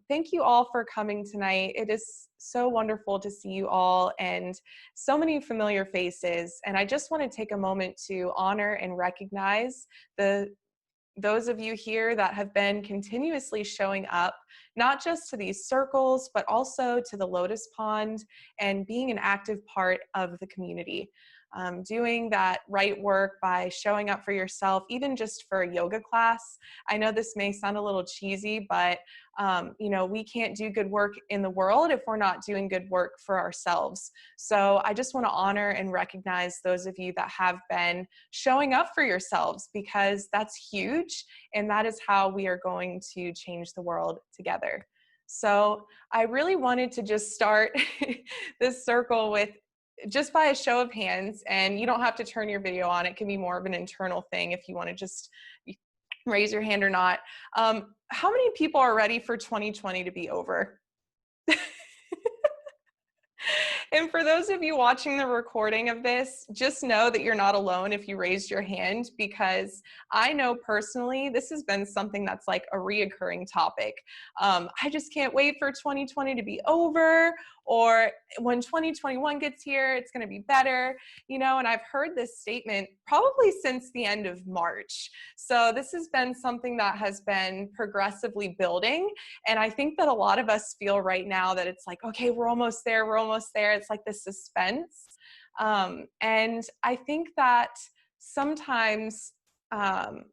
Thank you all for coming tonight. It is so wonderful to see you all and so many familiar faces. And I just want to take a moment to honor and recognize those of you here that have been continuously showing up, not just to these circles, but also to the Lotus Pond and being an active part of the community. Doing that right work by showing up for yourself, even just for a yoga class. I know this may sound a little cheesy, but we can't do good work in the world if we're not doing good work for ourselves. So I just want to honor and recognize those of you that have been showing up for yourselves, because that's huge, and that is how we are going to change the world together. So I really wanted to just start this circle with just by a show of hands, and you don't have to turn your video on. It can be more of an internal thing if you want to just raise your hand or not. How many people are ready for 2020 to be over? And for those of you watching the recording of this, just know that you're not alone if you raised your hand, because I know personally this has been something that's like a reoccurring topic. I just can't wait for 2020 to be over, or when 2021 gets here, it's going to be better, and I've heard this statement probably since the end of March. So this has been something that has been progressively building. And I think that a lot of us feel right now that it's like, okay, we're almost there. We're almost there. It's like this suspense. And I think that sometimes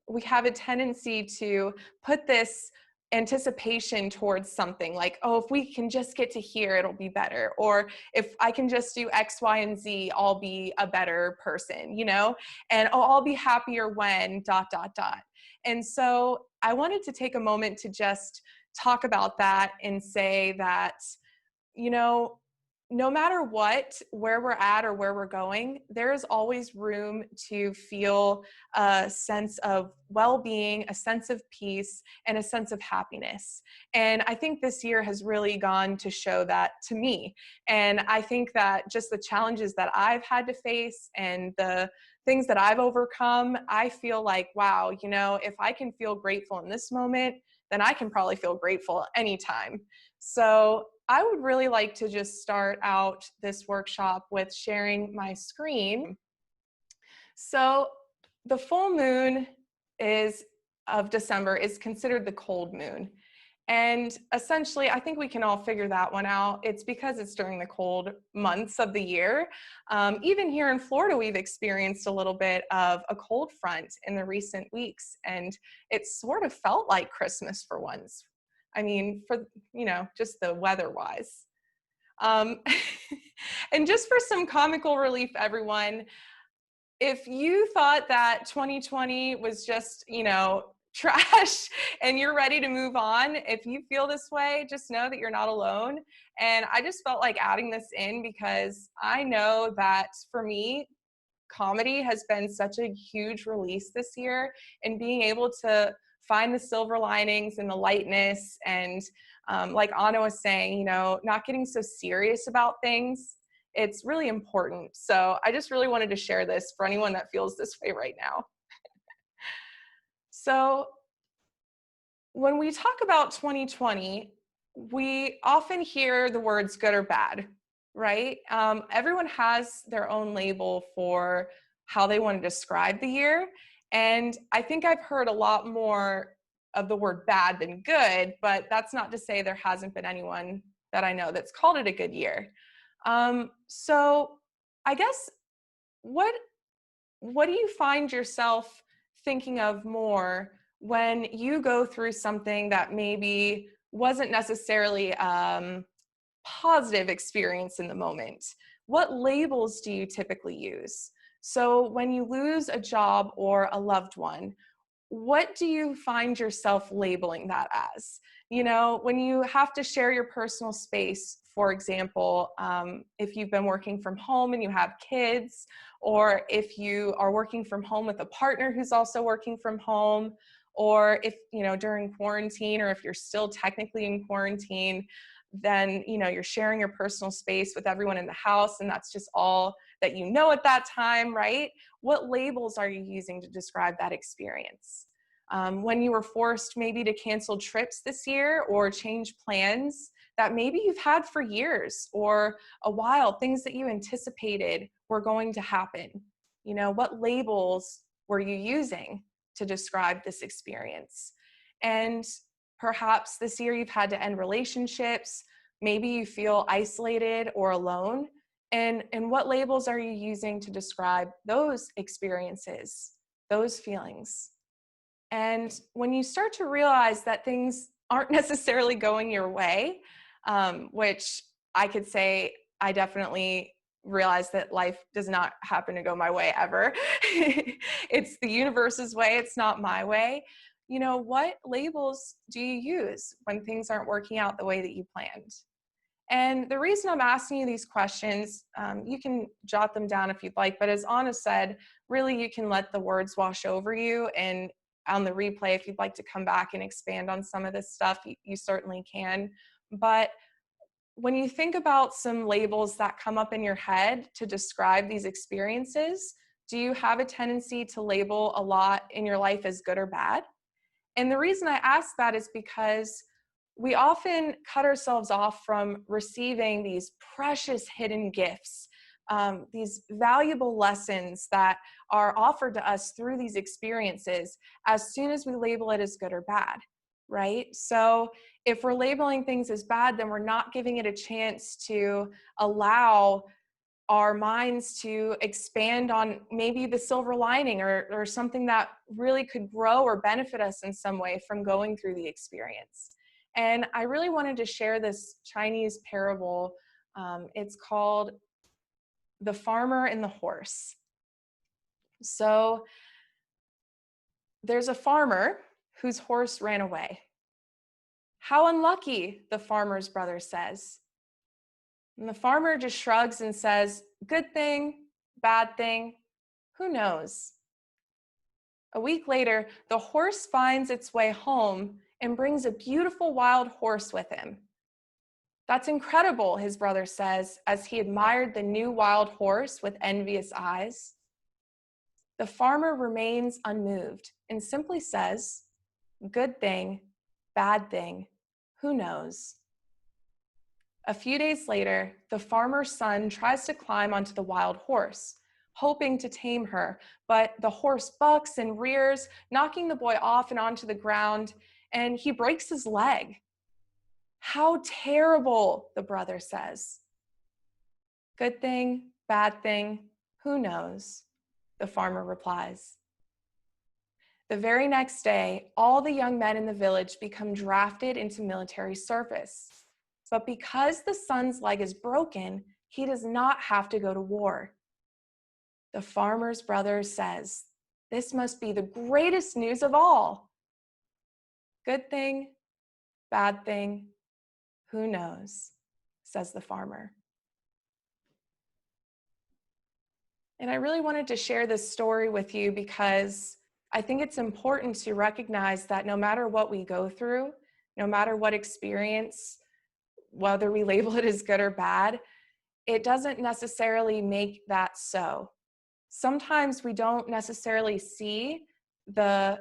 we have a tendency to put this anticipation towards something like, oh, if we can just get to here, it'll be better. Or if I can just do X, Y, and Z, I'll be a better person, and oh, I'll be happier when ... And so I wanted to take a moment to just talk about that and say that, no matter where we're at or where we're going, there is always room to feel a sense of well-being, a sense of peace, and a sense of happiness. And I think this year has really gone to show that to me. And I think that just the challenges that I've had to face and the things that I've overcome, I feel like, wow, if I can feel grateful in this moment, then I can probably feel grateful anytime. So I would really like to just start out this workshop with sharing my screen. So the full moon of December is considered the cold moon. And essentially, I think we can all figure that one out. It's because it's during the cold months of the year. Even here in Florida, we've experienced a little bit of a cold front in the recent weeks, and it sort of felt like Christmas for once. I mean, for, just the weather-wise. And just for some comical relief, everyone, if you thought that 2020 was just, trash and you're ready to move on, if you feel this way, just know that you're not alone. And I just felt like adding this in because I know that for me, comedy has been such a huge release this year, and being able to find the silver linings and the lightness, and like Anna was saying, not getting so serious about things, it's really important. So I just really wanted to share this for anyone that feels this way right now. So when we talk about 2020, we often hear the words good or bad, right? Everyone has their own label for how they want to describe the year. And I think I've heard a lot more of the word bad than good, but that's not to say there hasn't been anyone that I know that's called it a good year. So I guess what do you find yourself thinking of more when you go through something that maybe wasn't necessarily positive experience in the moment? What labels do you typically use? So when you lose a job or a loved one, what do you find yourself labeling that as? When you have to share your personal space, for example, if you've been working from home and you have kids, or if you are working from home with a partner who's also working from home, or if, during quarantine, or if you're still technically in quarantine, then, you're sharing your personal space with everyone in the house, and that's just all that at that time, right? What labels are you using to describe that experience? when you were forced maybe to cancel trips this year or change plans that maybe you've had for years or a while, things that you anticipated were going to happen. You know, what labels were you using to describe this experience? And perhaps this year you've had to end relationships. Maybe you feel isolated or alone. And what labels are you using to describe those experiences, those feelings? And when you start to realize that things aren't necessarily going your way, which I could say I definitely realized that life does not happen to go my way ever. It's the universe's way, it's not my way. You know, what labels do you use when things aren't working out the way that you planned? And the reason I'm asking you these questions, you can jot them down if you'd like, but as Anna said, really you can let the words wash over you, and on the replay, if you'd like to come back and expand on some of this stuff, you certainly can. But when you think about some labels that come up in your head to describe these experiences, do you have a tendency to label a lot in your life as good or bad? And the reason I ask that is because we often cut ourselves off from receiving these precious hidden gifts, these valuable lessons that are offered to us through these experiences as soon as we label it as good or bad, right? So if we're labeling things as bad, then we're not giving it a chance to allow our minds to expand on maybe the silver lining or something that really could grow or benefit us in some way from going through the experience. And I really wanted to share this Chinese parable. It's called The Farmer and the Horse. So there's a farmer whose horse ran away. How unlucky, the farmer's brother says. And the farmer just shrugs and says, good thing, bad thing, who knows? A week later, the horse finds its way home and brings a beautiful wild horse with him. That's incredible, his brother says, as he admired the new wild horse with envious eyes. The farmer remains unmoved and simply says, good thing, bad thing, who knows? A few days later, the farmer's son tries to climb onto the wild horse, hoping to tame her, but the horse bucks and rears, knocking the boy off and onto the ground, and he breaks his leg. How terrible, the brother says. Good thing, bad thing, who knows? The farmer replies. The very next day, all the young men in the village become drafted into military service. But because the son's leg is broken, he does not have to go to war. The farmer's brother says, this must be the greatest news of all. Good thing, bad thing, who knows, says the farmer. And I really wanted to share this story with you because I think it's important to recognize that no matter what we go through, no matter what experience, whether we label it as good or bad, it doesn't necessarily make that so. Sometimes we don't necessarily see the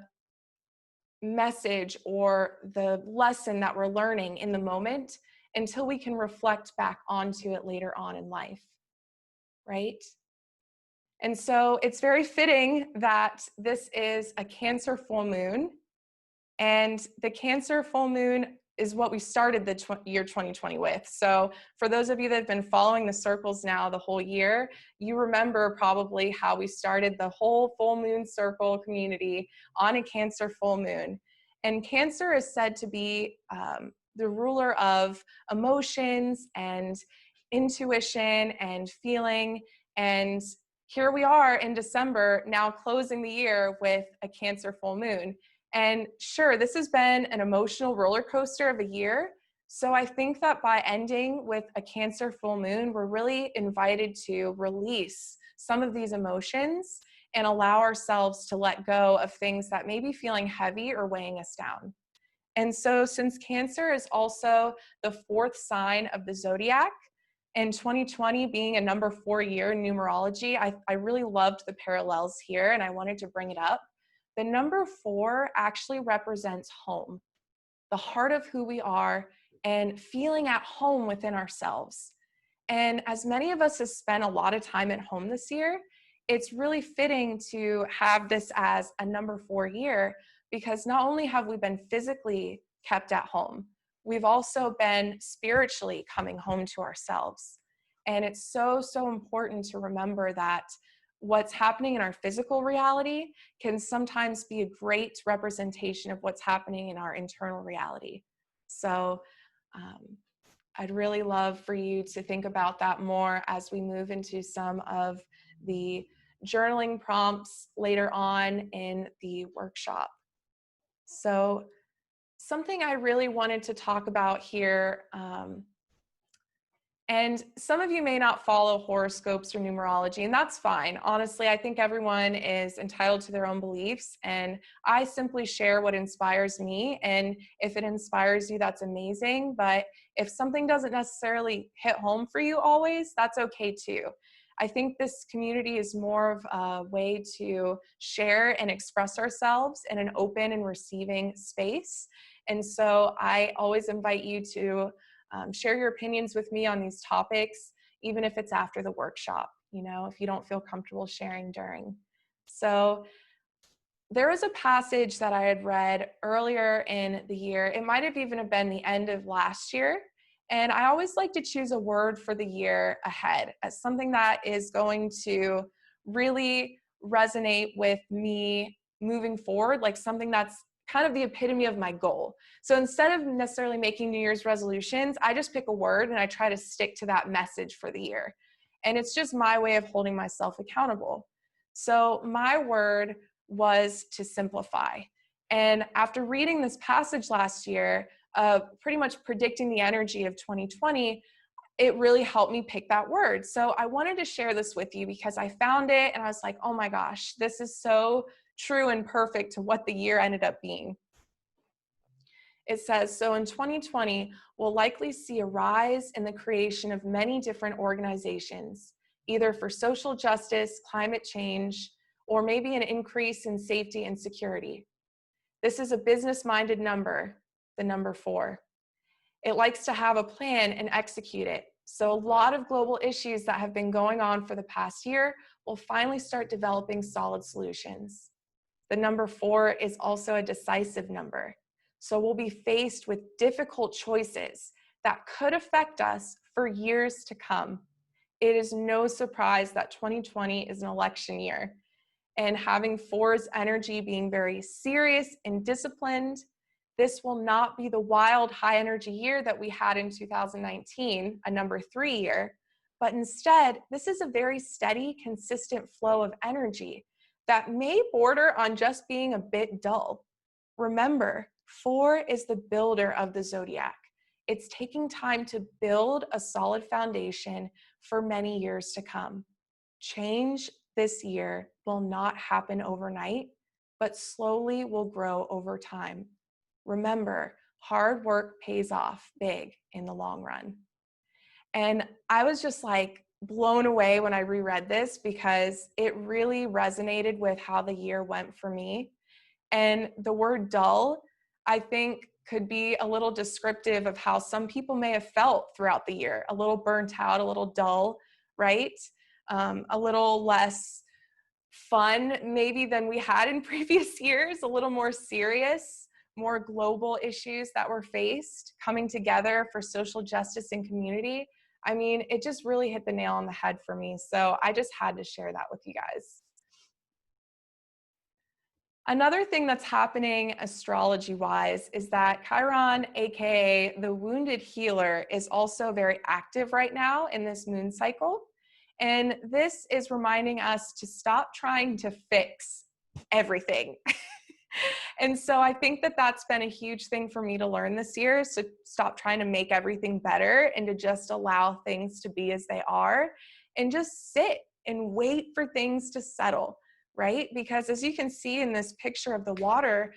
message or the lesson that we're learning in the moment until we can reflect back onto it later on in life, right? And so it's very fitting that this is a Cancer full moon, and the Cancer full moon is what we started the year 2020 with. So for those of you that have been following the circles now the whole year, you remember probably how we started the whole full moon circle community on a Cancer full moon. And Cancer is said to be the ruler of emotions and intuition and feeling. And here we are in December, now closing the year with a Cancer full moon. And sure, this has been an emotional roller coaster of a year. So I think that by ending with a Cancer full moon, we're really invited to release some of these emotions and allow ourselves to let go of things that may be feeling heavy or weighing us down. And so since Cancer is also the fourth sign of the zodiac, and 2020 being a number 4 year in numerology, I really loved the parallels here and I wanted to bring it up. The number 4 actually represents home, the heart of who we are, and feeling at home within ourselves. And as many of us have spent a lot of time at home this year, it's really fitting to have this as a number 4 year, because not only have we been physically kept at home, we've also been spiritually coming home to ourselves. And it's so, so important to remember that what's happening in our physical reality can sometimes be a great representation of what's happening in our internal reality. So I'd really love for you to think about that more as we move into some of the journaling prompts later on in the workshop. So something I really wanted to talk about here, and some of you may not follow horoscopes or numerology, and that's fine. Honestly, I think everyone is entitled to their own beliefs, and I simply share what inspires me. And if it inspires you, that's amazing. But if something doesn't necessarily hit home for you always, that's okay too. I think this community is more of a way to share and express ourselves in an open and receiving space. And so I always invite you to share your opinions with me on these topics, even if it's after the workshop, if you don't feel comfortable sharing during. So there was a passage that I had read earlier in the year. It might have even been the end of last year. And I always like to choose a word for the year ahead as something that is going to really resonate with me moving forward, like something that's kind of the epitome of my goal. So instead of necessarily making New Year's resolutions, I just pick a word and I try to stick to that message for the year. And it's just my way of holding myself accountable. So my word was to simplify. And after reading this passage last year, pretty much predicting the energy of 2020, it really helped me pick that word. So I wanted to share this with you because I found it and I was like, oh my gosh, this is so true and perfect to what the year ended up being. It says, so in 2020, we'll likely see a rise in the creation of many different organizations, either for social justice, climate change, or maybe an increase in safety and security. This is a business-minded number, the number 4. It likes to have a plan and execute it. So a lot of global issues that have been going on for the past year will finally start developing solid solutions. The number 4 is also a decisive number. So we'll be faced with difficult choices that could affect us for years to come. It is no surprise that 2020 is an election year. And having 4's energy being very serious and disciplined, this will not be the wild high energy year that we had in 2019, a number 3 year, but instead, this is a very steady, consistent flow of energy that may border on just being a bit dull. Remember, 4 is the builder of the zodiac. It's taking time to build a solid foundation for many years to come. Change this year will not happen overnight, but slowly will grow over time. Remember, hard work pays off big in the long run. And I was just like blown away when I reread this because it really resonated with how the year went for me. And the word dull, I think, could be a little descriptive of how some people may have felt throughout the year, a little burnt out, a little dull, right? A little less fun maybe than we had in previous years, a little more serious, more global issues that were faced, coming together for social justice and community. I mean, it just really hit the nail on the head for me. So I just had to share that with you guys. Another thing that's happening astrology-wise is that Chiron, aka the wounded healer, is also very active right now in this moon cycle. And this is reminding us to stop trying to fix everything. And so I think that that's been a huge thing for me to learn this year, is to stop trying to make everything better and to just allow things to be as they are and just sit and wait for things to settle, right? Because as you can see in this picture of the water,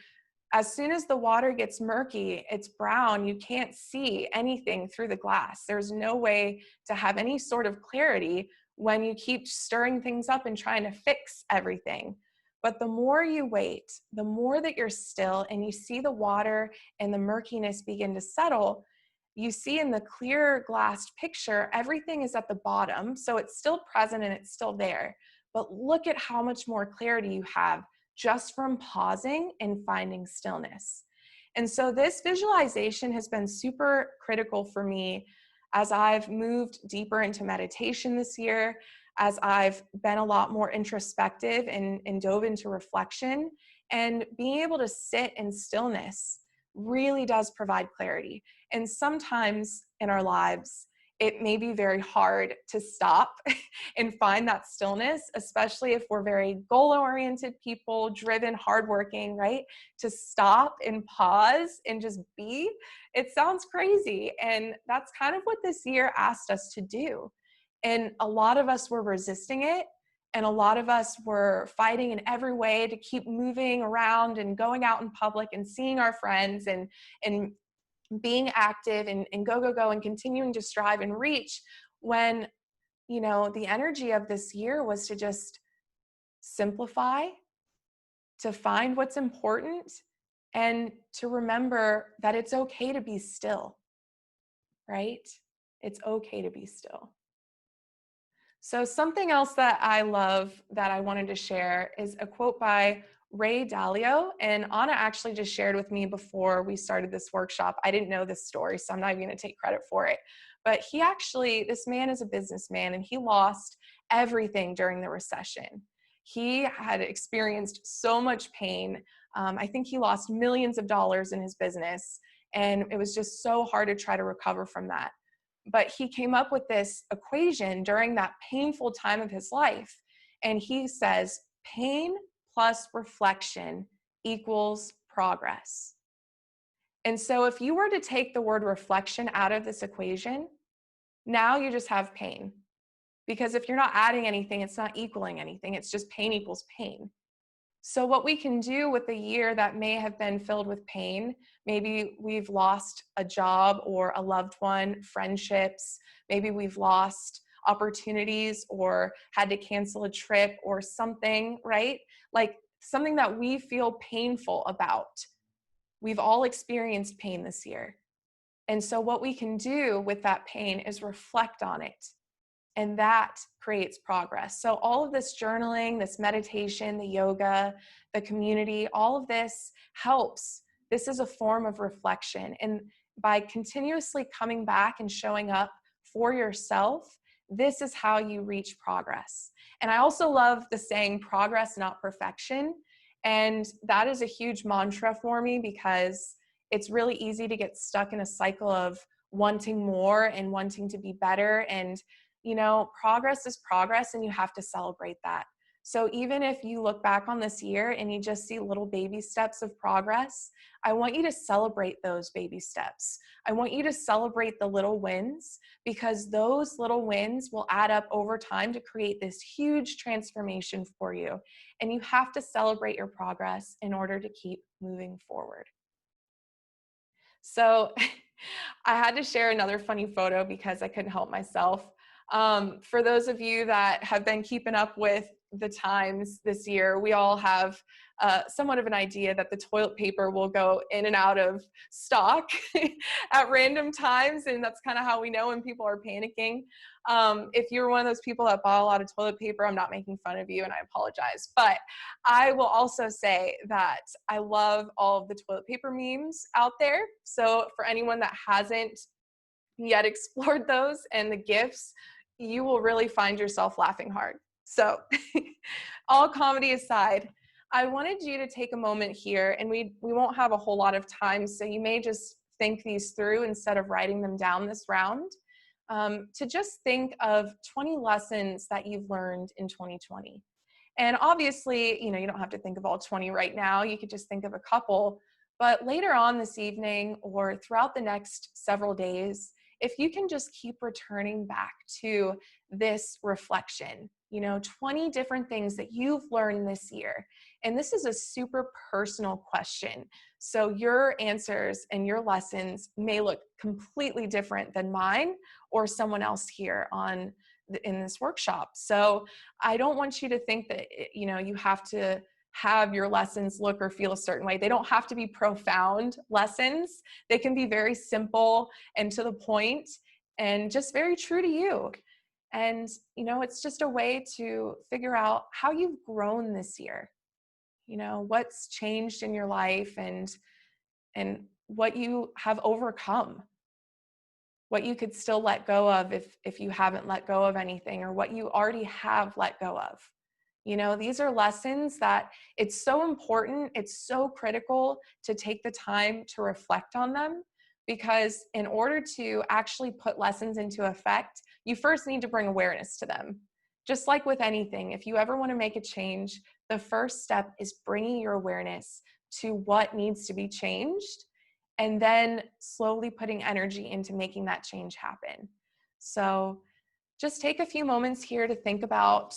as soon as the water gets murky, it's brown, you can't see anything through the glass. There's no way to have any sort of clarity when you keep stirring things up and trying to fix everything. But the more you wait, the more that you're still and you see the water and the murkiness begin to settle, you see in the clear glassed picture, everything is at the bottom. So it's still present and it's still there. But look at how much more clarity you have just from pausing and finding stillness. And so this visualization has been super critical for me as I've moved deeper into meditation this year, as I've been a lot more introspective and dove into reflection. And being able to sit in stillness really does provide clarity. And sometimes in our lives, it may be very hard to stop and find that stillness, especially if we're very goal-oriented people, driven, hardworking, right? To stop and pause and just be, it sounds crazy. And that's kind of what this year asked us to do. And a lot of us were resisting it. And a lot of us were fighting in every way to keep moving around and going out in public and seeing our friends and being active and go and continuing to strive and reach, when, you know, the energy of this year was to just simplify, to find what's important, and to remember that it's okay to be still, right? It's okay to be still. So something else that I love that I wanted to share is a quote by Ray Dalio. And Anna actually just shared with me before we started this workshop. I didn't know this story, so I'm not even going to take credit for it. But this man is a businessman, and he lost everything during the recession. He had experienced so much pain. I think he lost millions of dollars in his business, and it was just so hard to try to recover from that. But he came up with this equation during that painful time of his life. And he says, pain plus reflection equals progress. And so if you were to take the word reflection out of this equation, now you just have pain. Because if you're not adding anything, it's not equaling anything. It's just pain equals pain. So what we can do with a year that may have been filled with pain, maybe we've lost a job or a loved one, friendships, maybe we've lost opportunities or had to cancel a trip or something, right? Like something that we feel painful about. We've all experienced pain this year. And so what we can do with that pain is reflect on it. And that creates progress. So all of this journaling, this meditation, the yoga, the community, all of this helps. This is a form of reflection. And by continuously coming back and showing up for yourself, this is how you reach progress. And I also love the saying, progress, not perfection. And that is a huge mantra for me because it's really easy to get stuck in a cycle of wanting more and wanting to be better. And you know, progress is progress, and you have to celebrate that. So even if you look back on this year and you just see little baby steps of progress, I want you to celebrate those baby steps. I want you to celebrate the little wins, because those little wins will add up over time to create this huge transformation for you. And you have to celebrate your progress in order to keep moving forward. So I had to share another funny photo because I couldn't help myself. For those of you that have been keeping up with the times this year, we all have somewhat of an idea that the toilet paper will go in and out of stock at random times, and that's kind of how we know when people are panicking. If you're one of those people that bought a lot of toilet paper, I'm not making fun of you, and I apologize. But I will also say that I love all of the toilet paper memes out there. So for anyone that hasn't yet explored those and the GIFs, you will really find yourself laughing hard. So all comedy aside, I wanted you to take a moment here, and we won't have a whole lot of time, so you may just think these through instead of writing them down this round, to just think of 20 lessons that you've learned in 2020. And obviously, you know, you don't have to think of all 20 right now. You could just think of a couple. But later on this evening or throughout the next several days, if you can just keep returning back to this reflection, you know, 20 different things that you've learned this year. And this is a super personal question. So your answers and your lessons may look completely different than mine or someone else here in this workshop. So I don't want you to think that, you know, you have to have your lessons look or feel a certain way. They don't have to be profound lessons. They can be very simple and to the point and just very true to you. And, it's just a way to figure out how you've grown this year, what's changed in your life and what you have overcome, what you could still let go of if you haven't let go of anything, or what you already have let go of. These are lessons that it's so important, it's so critical to take the time to reflect on them, because in order to actually put lessons into effect, you first need to bring awareness to them. Just like with anything, if you ever want to make a change, the first step is bringing your awareness to what needs to be changed, and then slowly putting energy into making that change happen. So just take a few moments here to think about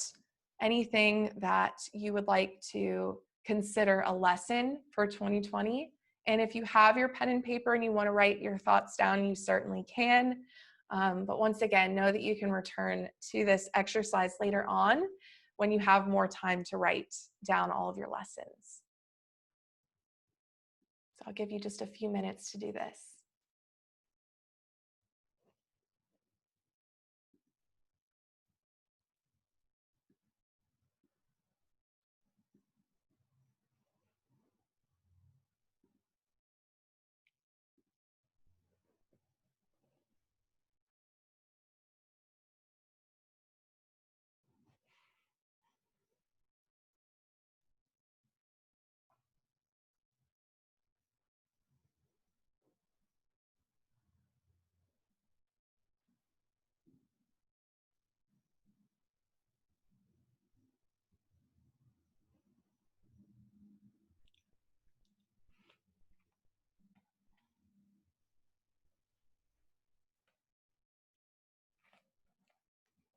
anything that you would like to consider a lesson for 2020. And if you have your pen and paper and you want to write your thoughts down, you certainly can. But once again, know that you can return to this exercise later on when you have more time to write down all of your lessons. So I'll give you just a few minutes to do this.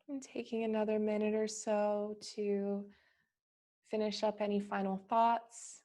And taking another minute or so to finish up any final thoughts.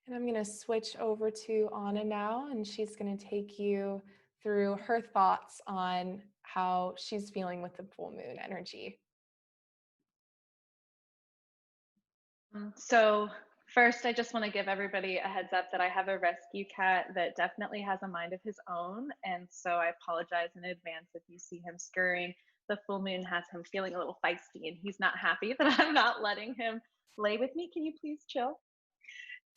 And I'm going to switch over to Anna now, and she's going to take you through her thoughts on how she's feeling with the full moon energy. So first, I just want to give everybody a heads up that I have a rescue cat that definitely has a mind of his own. And so I apologize in advance if you see him scurrying. The full moon has him feeling a little feisty and he's not happy that I'm not letting him lay with me. Can you please chill?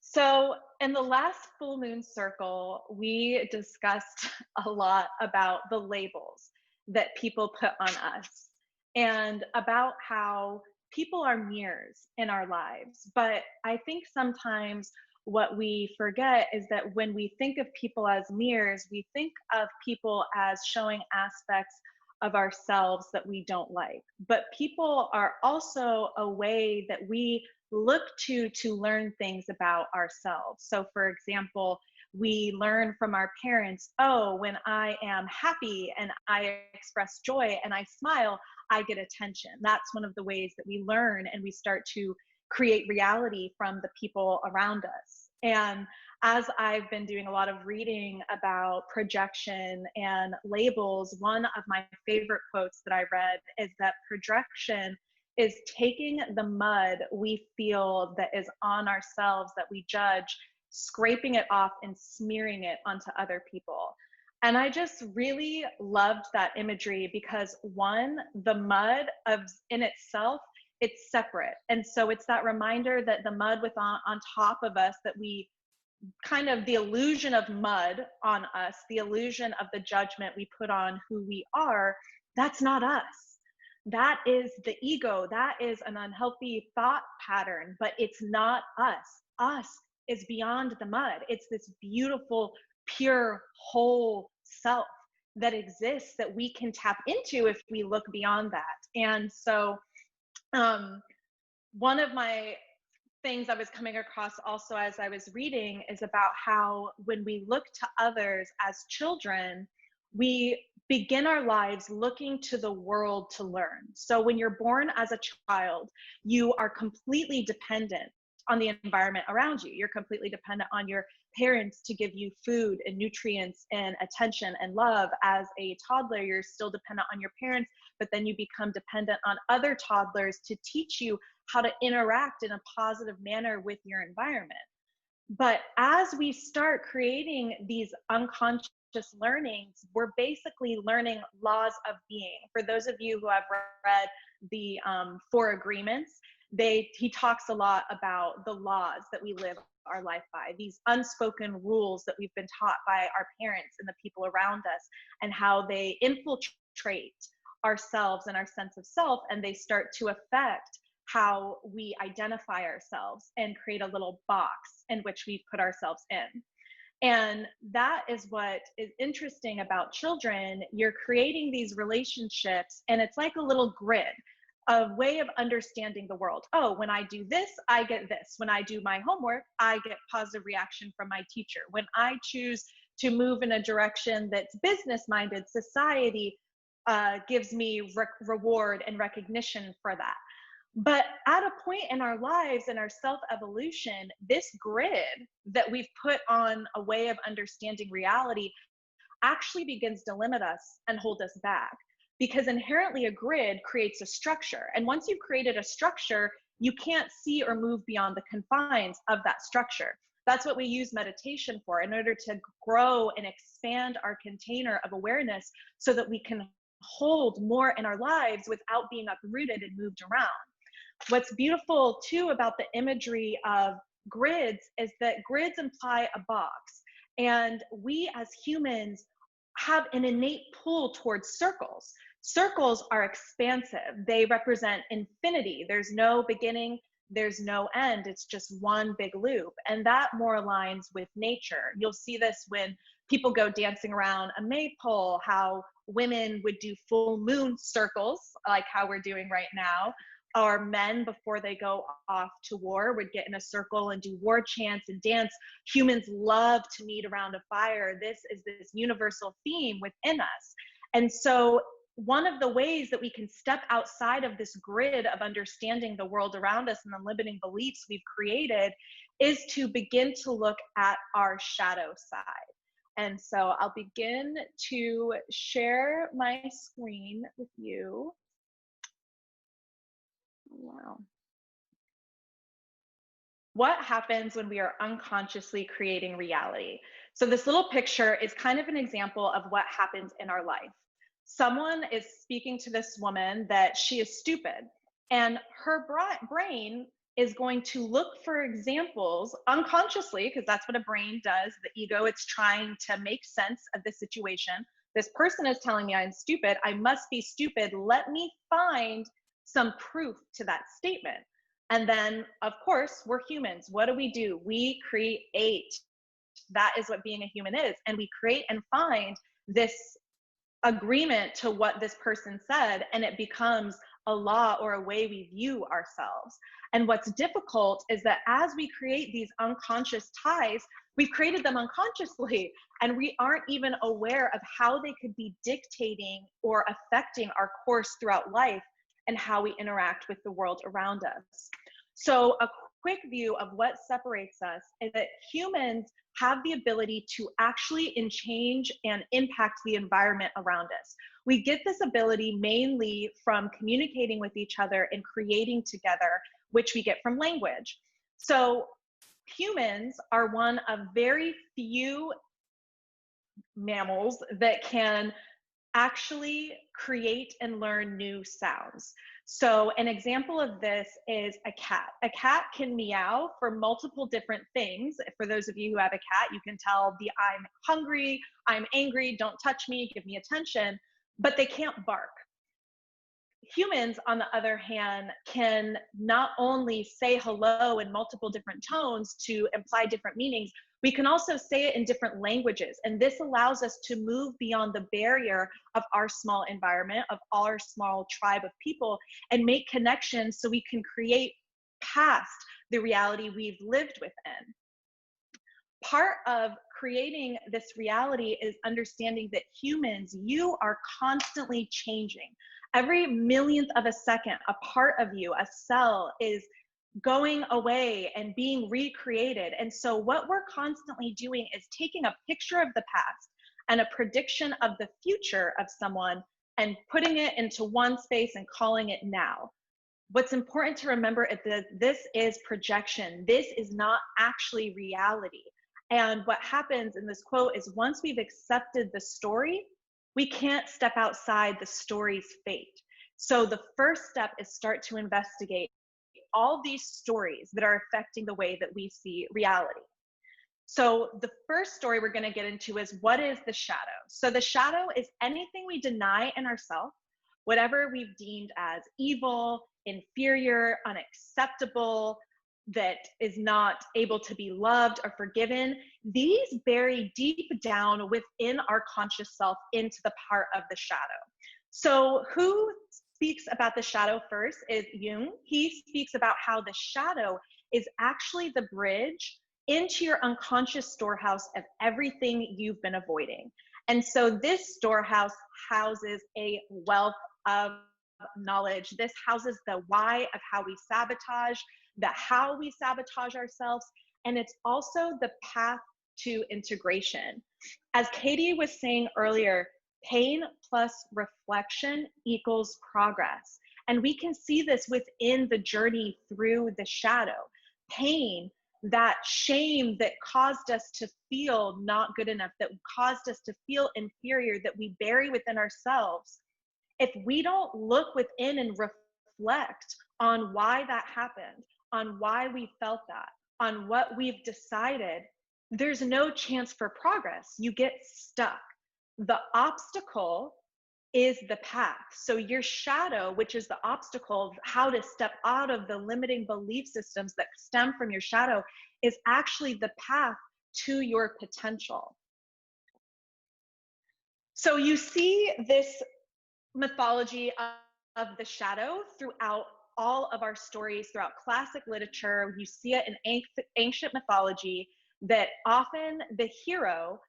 So, in the last full moon circle, we discussed a lot about the labels that people put on us and about how people are mirrors in our lives. But I think sometimes what we forget is that when we think of people as mirrors, we think of people as showing aspects of ourselves that we don't like. But people are also a way that we look to learn things about ourselves. So for example, we learn from our parents, oh, when I am happy and I express joy and I smile, I get attention. That's one of the ways that we learn and we start to create reality from the people around us. And as I've been doing a lot of reading about projection and labels, one of my favorite quotes that I read is that projection is taking the mud we feel that is on ourselves that we judge, scraping it off and smearing it onto other people. And I just really loved that imagery because one, the mud of in itself, it's separate. And so it's that reminder that the mud with on top of us that we kind of the illusion of mud on us, the illusion of the judgment we put on who we are, that's not us. That is the ego. That is an unhealthy thought pattern, but it's not us. Us is beyond the mud. It's this beautiful, pure, whole self. that exists that we can tap into if we look beyond that. And so, um, one of my things I was coming across also as I was reading is about how when we look to others as children, we begin our lives looking to the world to learn. So when you're born as a child, you are completely dependent on the environment around you. You're completely dependent on your parents to give you food and nutrients and attention and love. As a toddler, you're still dependent on your parents, but then you become dependent on other toddlers to teach you how to interact in a positive manner with your environment. But as we start creating these unconscious learnings, we're basically learning laws of being. For those of you who have read the Four Agreements, he talks a lot about the laws that we live our life by, these unspoken rules that we've been taught by our parents and the people around us, and how they infiltrate ourselves and our sense of self, and they start to affect how we identify ourselves and create a little box in which we put ourselves in. And that is what is interesting about children. You're creating these relationships, and it's like a little grid, a way of understanding the world. Oh, when I do this, I get this. When I do my homework, I get positive reaction from my teacher. When I choose to move in a direction that's business-minded, society gives me reward and recognition for that. But at a point in our lives and our self-evolution, this grid that we've put on a way of understanding reality actually begins to limit us and hold us back. Because inherently a grid creates a structure. And once you've created a structure, you can't see or move beyond the confines of that structure. That's what we use meditation for, in order to grow and expand our container of awareness so that we can hold more in our lives without being uprooted and moved around. What's beautiful too about the imagery of grids is that grids imply a box. And we as humans have an innate pull towards circles. Circles are expansive. They represent infinity. There's no beginning, there's no end. It's just one big loop. And that more aligns with nature. You'll see this when people go dancing around a maypole, how women would do full moon circles, like how we're doing right now. Or men, before they go off to war, would get in a circle and do war chants and dance. Humans love to meet around a fire. This is this universal theme within us. And so one of the ways that we can step outside of this grid of understanding the world around us and the limiting beliefs we've created is to begin to look at our shadow side. And so I'll begin to share my screen with you. Wow. What happens when we are unconsciously creating reality? So this little picture is kind of an example of what happens in our life. Someone is speaking to this woman that she is stupid, and her brain is going to look for examples unconsciously, because that's what a brain does. The ego, it's trying to make sense of the situation. This person is telling me I'm stupid. I must be stupid. Let me find some proof to that statement. And then, of course, we're humans. What do? We create. That is what being a human is. And we create and find this agreement to what this person said, and it becomes a law or a way we view ourselves. And what's difficult is that as we create these unconscious ties, we've created them unconsciously, and we aren't even aware of how they could be dictating or affecting our course throughout life and how we interact with the world around us. So a quick view of what separates us is that humans have the ability to actually change and impact the environment around us. We get this ability mainly from communicating with each other and creating together, which we get from language. So humans are one of very few mammals that can actually create and learn new sounds. So an example of this is a cat. A cat can meow for multiple different things. For those of you who have a cat, you can tell the I'm hungry, I'm angry, don't touch me, give me attention, but they can't bark. Humans, on the other hand, can not only say hello in multiple different tones to imply different meanings, We can also say it in different languages. And this allows us to move beyond the barrier of our small environment, of our small tribe of people, and make connections so we can create past the reality we've lived within. Part of creating this reality is understanding that humans, you are constantly changing. Every millionth of a second, a part of you, a cell, is going away and being recreated. And so what we're constantly doing is taking a picture of the past and a prediction of the future of someone and putting it into one space and calling it now. What's important to remember is that this is projection. This is not actually reality. And what happens in this quote is once we've accepted the story, we can't step outside the story's fate. So the first step is start to investigate all these stories that are affecting the way that we see reality. So the first story we're going to get into is, what is the shadow? So the shadow is anything we deny in ourselves, whatever we've deemed as evil, inferior, unacceptable, that is not able to be loved or forgiven. These bury deep down within our conscious self into the part of the shadow. So who speaks about the shadow first is Jung. He speaks about how the shadow is actually the bridge into your unconscious storehouse of everything you've been avoiding. And so this storehouse houses a wealth of knowledge. This houses the why of how we sabotage, the how we sabotage ourselves, and it's also the path to integration. As Katie was saying earlier, pain plus reflection equals progress. And we can see this within the journey through the shadow. Pain, that shame that caused us to feel not good enough, that caused us to feel inferior, that we bury within ourselves. If we don't look within and reflect on why that happened, on why we felt that, on what we've decided, there's no chance for progress. You get stuck. The obstacle is the path. So your shadow, which is the obstacle of how to step out of the limiting belief systems that stem from your shadow, is actually the path to your potential. So you see this mythology of the shadow throughout all of our stories, throughout classic literature. You see it in ancient mythology, that often the hero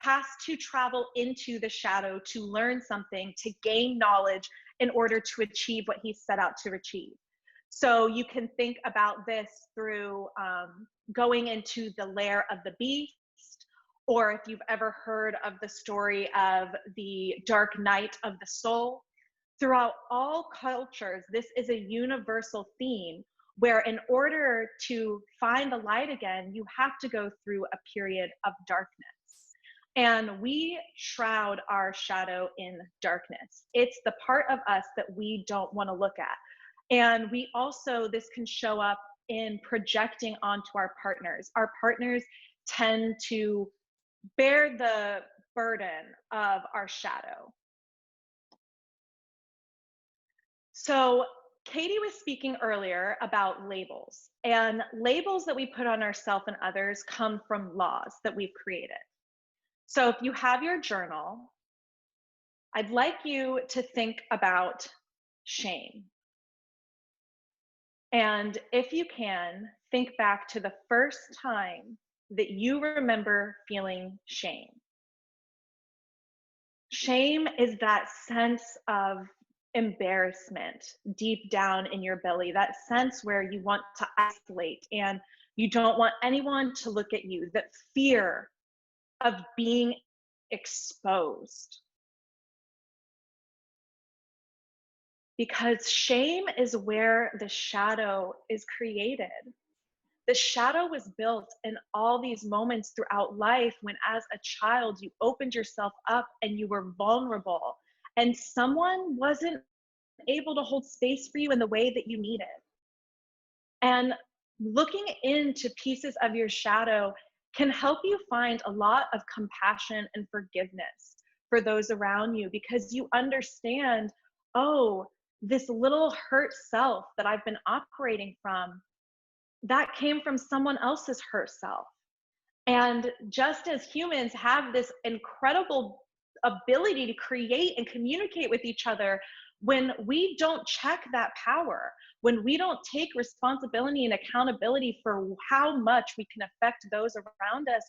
has to travel into the shadow to learn something, to gain knowledge in order to achieve what he set out to achieve. So you can think about this through going into the lair of the beast, or if you've ever heard of the story of the dark night of the soul. Throughout all cultures, this is a universal theme where in order to find the light again, you have to go through a period of darkness. And we shroud our shadow in darkness. It's the part of us that we don't want to look at. And we also, this can show up in projecting onto our partners. Our partners tend to bear the burden of our shadow. So Katie was speaking earlier about labels, and labels that we put on ourselves and others come from laws that we've created. So if you have your journal, I'd like you to think about shame. And if you can, think back to the first time that you remember feeling shame. Shame is that sense of embarrassment deep down in your belly, that sense where you want to isolate and you don't want anyone to look at you, that fear of being exposed. Because shame is where the shadow is created. The shadow was built in all these moments throughout life when, as a child, you opened yourself up and you were vulnerable, and someone wasn't able to hold space for you in the way that you needed. And looking into pieces of your shadow can help you find a lot of compassion and forgiveness for those around you, because you understand, oh, this little hurt self that I've been operating from, that came from someone else's hurt self. And just as humans have this incredible ability to create and communicate with each other, when we don't check that power, when we don't take responsibility and accountability for how much we can affect those around us,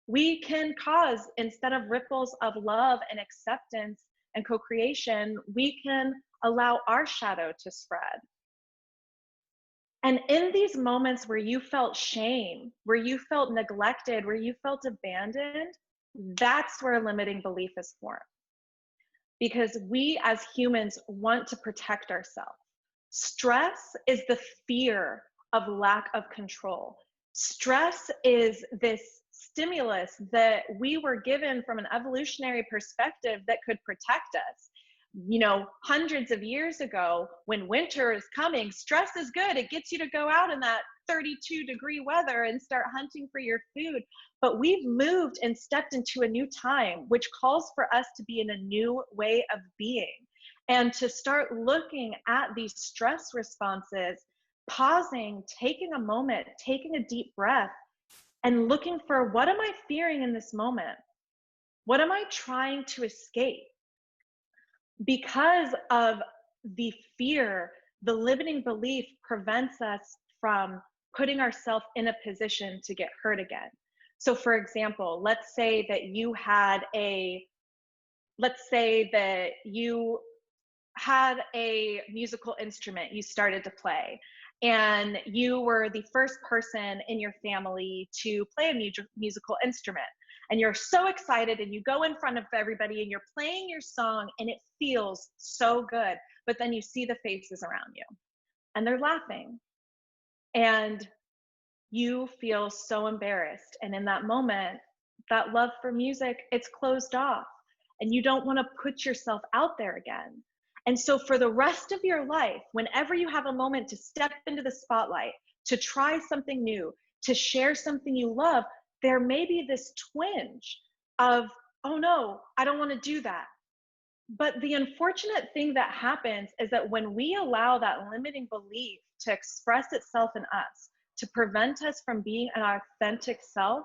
we can cause, instead of ripples of love and acceptance and co creation, we can allow our shadow to spread. And in these moments where you felt shame, where you felt neglected, where you felt abandoned, that's where limiting belief is formed. Because we as humans want to protect ourselves. Stress is the fear of lack of control. Stress is this stimulus that we were given from an evolutionary perspective that could protect us. You know, hundreds of years ago, when winter is coming, stress is good. It gets you to go out in that 32-degree weather and start hunting for your food. But we've moved and stepped into a new time, which calls for us to be in a new way of being and to start looking at these stress responses, pausing, taking a moment, taking a deep breath, and looking for, what am I fearing in this moment? What am I trying to escape? Because of the fear, the limiting belief prevents us from putting ourselves in a position to get hurt again. So for example, let's say that you had a musical instrument you started to play, and you were the first person in your family to play a musical instrument, and you're so excited and you go in front of everybody and you're playing your song and it feels so good, but then you see the faces around you and they're laughing and you feel so embarrassed, and in that moment, that love for music, it's closed off and you don't want to put yourself out there again. And so for the rest of your life, whenever you have a moment to step into the spotlight, to try something new, to share something you love, there may be this twinge of, oh no, I don't want to do that. But the unfortunate thing that happens is that when we allow that limiting belief to express itself in us, to prevent us from being an authentic self,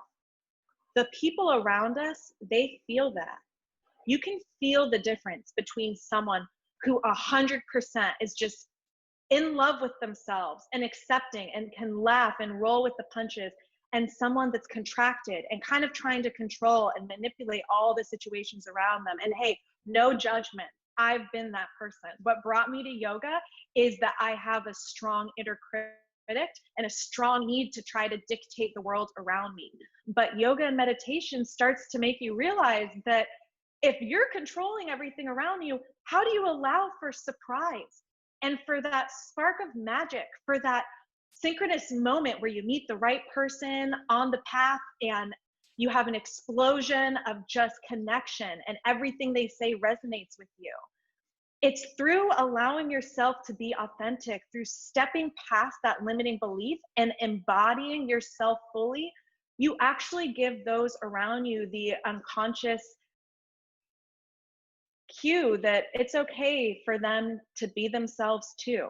the people around us, they feel that. You can feel the difference between someone who 100% is just in love with themselves and accepting and can laugh and roll with the punches, and someone that's contracted and kind of trying to control and manipulate all the situations around them. And hey, no judgment. I've been that person. What brought me to yoga is that I have a strong inner critic and a strong need to try to dictate the world around me. But yoga and meditation starts to make you realize that if you're controlling everything around you, how do you allow for surprise and for that spark of magic, for that synchronous moment where you meet the right person on the path and you have an explosion of just connection and everything they say resonates with you? It's through allowing yourself to be authentic, through stepping past that limiting belief and embodying yourself fully, you actually give those around you the unconscious cue that it's okay for them to be themselves too.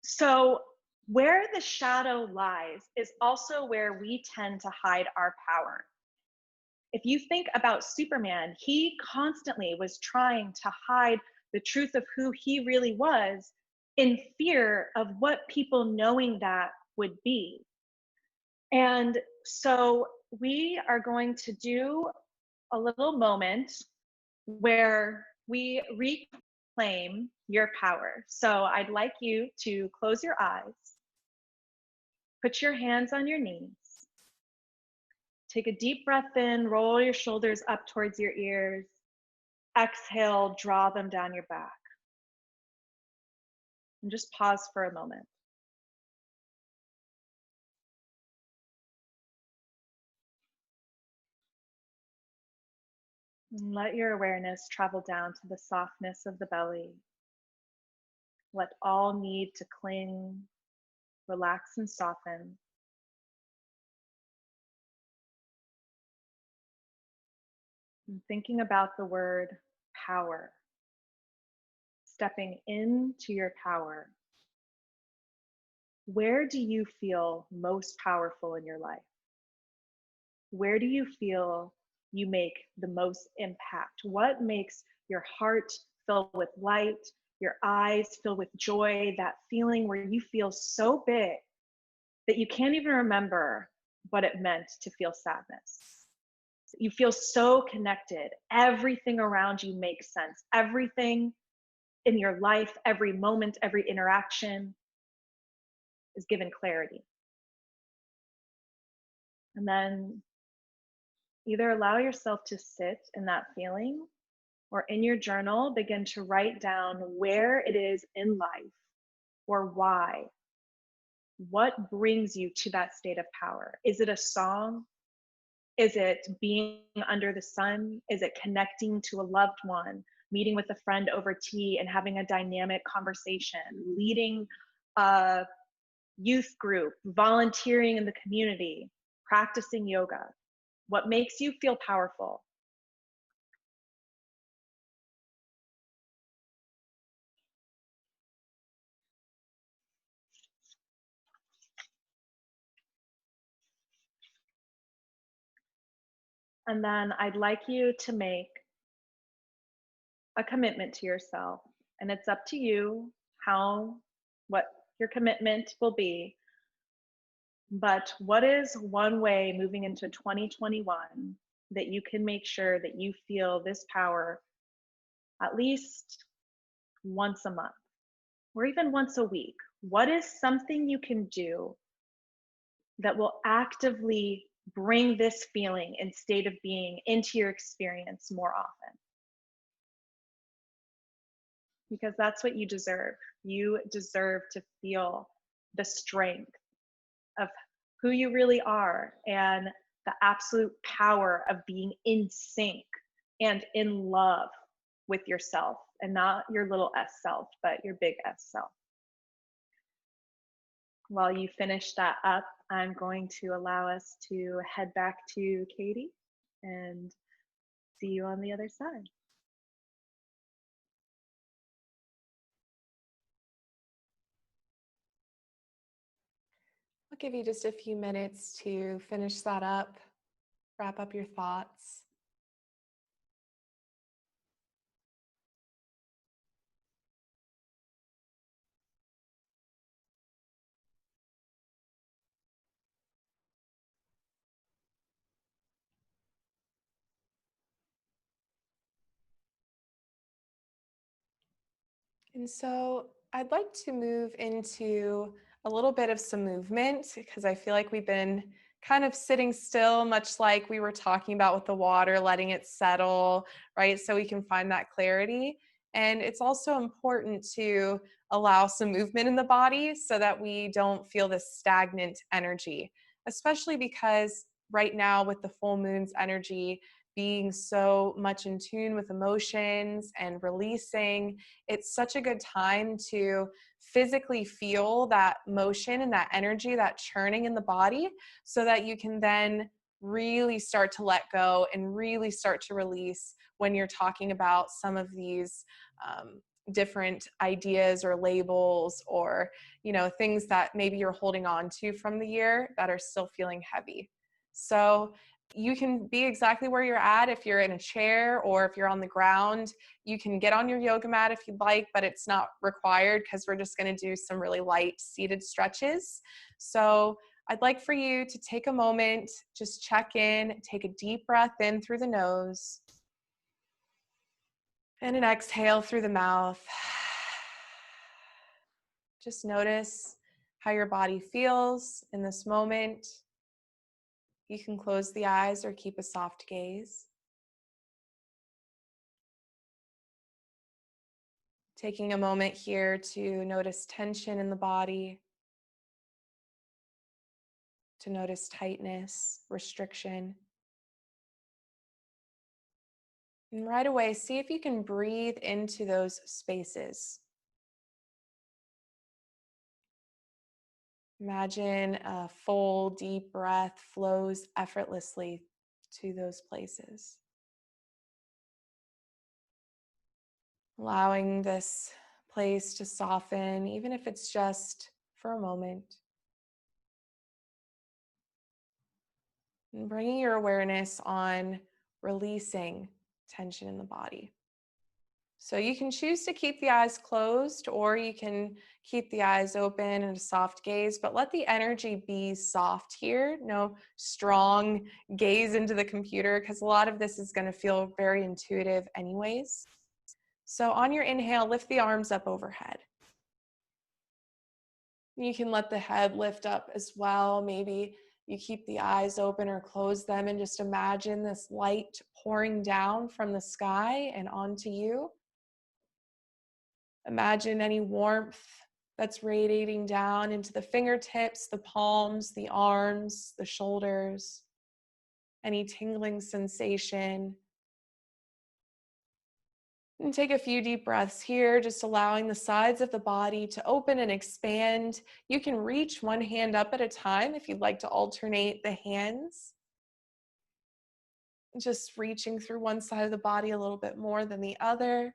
So, where the shadow lies is also where we tend to hide our power. If you think about Superman, he constantly was trying to hide the truth of who he really was in fear of what people knowing that would be. And so we are going to do a little moment where we reclaim your power. So I'd like you to close your eyes, put your hands on your knees, take a deep breath in, roll your shoulders up towards your ears, exhale, draw them down your back. And just pause for a moment. And let your awareness travel down to the softness of the belly. Let all need to cling, relax, and soften. And thinking about the word power. stepping into your power, where do you feel most powerful in your life? Where do you feel you make the most impact? What makes your heart fill with light, your eyes fill with joy, that feeling where you feel so big that you can't even remember what it meant to feel sadness? You feel so connected. Everything around you makes sense. Everything in your life, every moment, every interaction is given clarity. And then either allow yourself to sit in that feeling, or in your journal, begin to write down where it is in life or why. What brings you to that state of power? Is it a song? Is it being under the sun? Is it connecting to a loved one, meeting with a friend over tea and having a dynamic conversation, leading a youth group, volunteering in the community, practicing yoga? What makes you feel powerful? And then I'd like you to make a commitment to yourself. And it's up to you what your commitment will be. But what is one way moving into 2021 that you can make sure that you feel this power at least once a month or even once a week? What is something you can do that will actively bring this feeling and state of being into your experience more often? Because that's what you deserve. You deserve to feel the strength of who you really are and the absolute power of being in sync and in love with yourself, and not your little s self, but your big S self. While you finish that up, I'm going to allow us to head back to Katie and see you on the other side. I'll give you just a few minutes to finish that up, wrap up your thoughts. And so I'd like to move into a little bit of some movement because I feel like we've been kind of sitting still, much like we were talking about with the water, letting it settle, right? So we can find that clarity. And it's also important to allow some movement in the body so that we don't feel this stagnant energy, especially because right now, with the full moon's energy being so much in tune with emotions and releasing, it's such a good time to physically feel that motion and that energy, that churning in the body, so that you can then really start to let go and really start to release when you're talking about some of these different ideas or labels, or things that maybe you're holding on to from the year that are still feeling heavy. So you can be exactly where you're at. If you're in a chair or if you're on the ground, you can get on your yoga mat if you'd like, but it's not required because we're just going to do some really light seated stretches. So I'd like for you to take a moment, just check in, take a deep breath in through the nose, and an exhale through the mouth. Just notice how your body feels in this moment. You can close the eyes or keep a soft gaze. Taking a moment here to notice tension in the body, to notice tightness, restriction. And right away, see if you can breathe into those spaces. Imagine a full, deep breath flows effortlessly to those places. Allowing this place to soften, even if it's just for a moment. And bringing your awareness on releasing tension in the body. So you can choose to keep the eyes closed, or you can keep the eyes open and a soft gaze, but let the energy be soft here. No strong gaze into the computer, because a lot of this is going to feel very intuitive anyways. So on your inhale, lift the arms up overhead. You can let the head lift up as well. Maybe you keep the eyes open or close them and just imagine this light pouring down from the sky and onto you. Imagine any warmth that's radiating down into the fingertips, the palms, the arms, the shoulders, any tingling sensation. And take a few deep breaths here, just allowing the sides of the body to open and expand. You can reach one hand up at a time if you'd like to alternate the hands. Just reaching through one side of the body a little bit more than the other.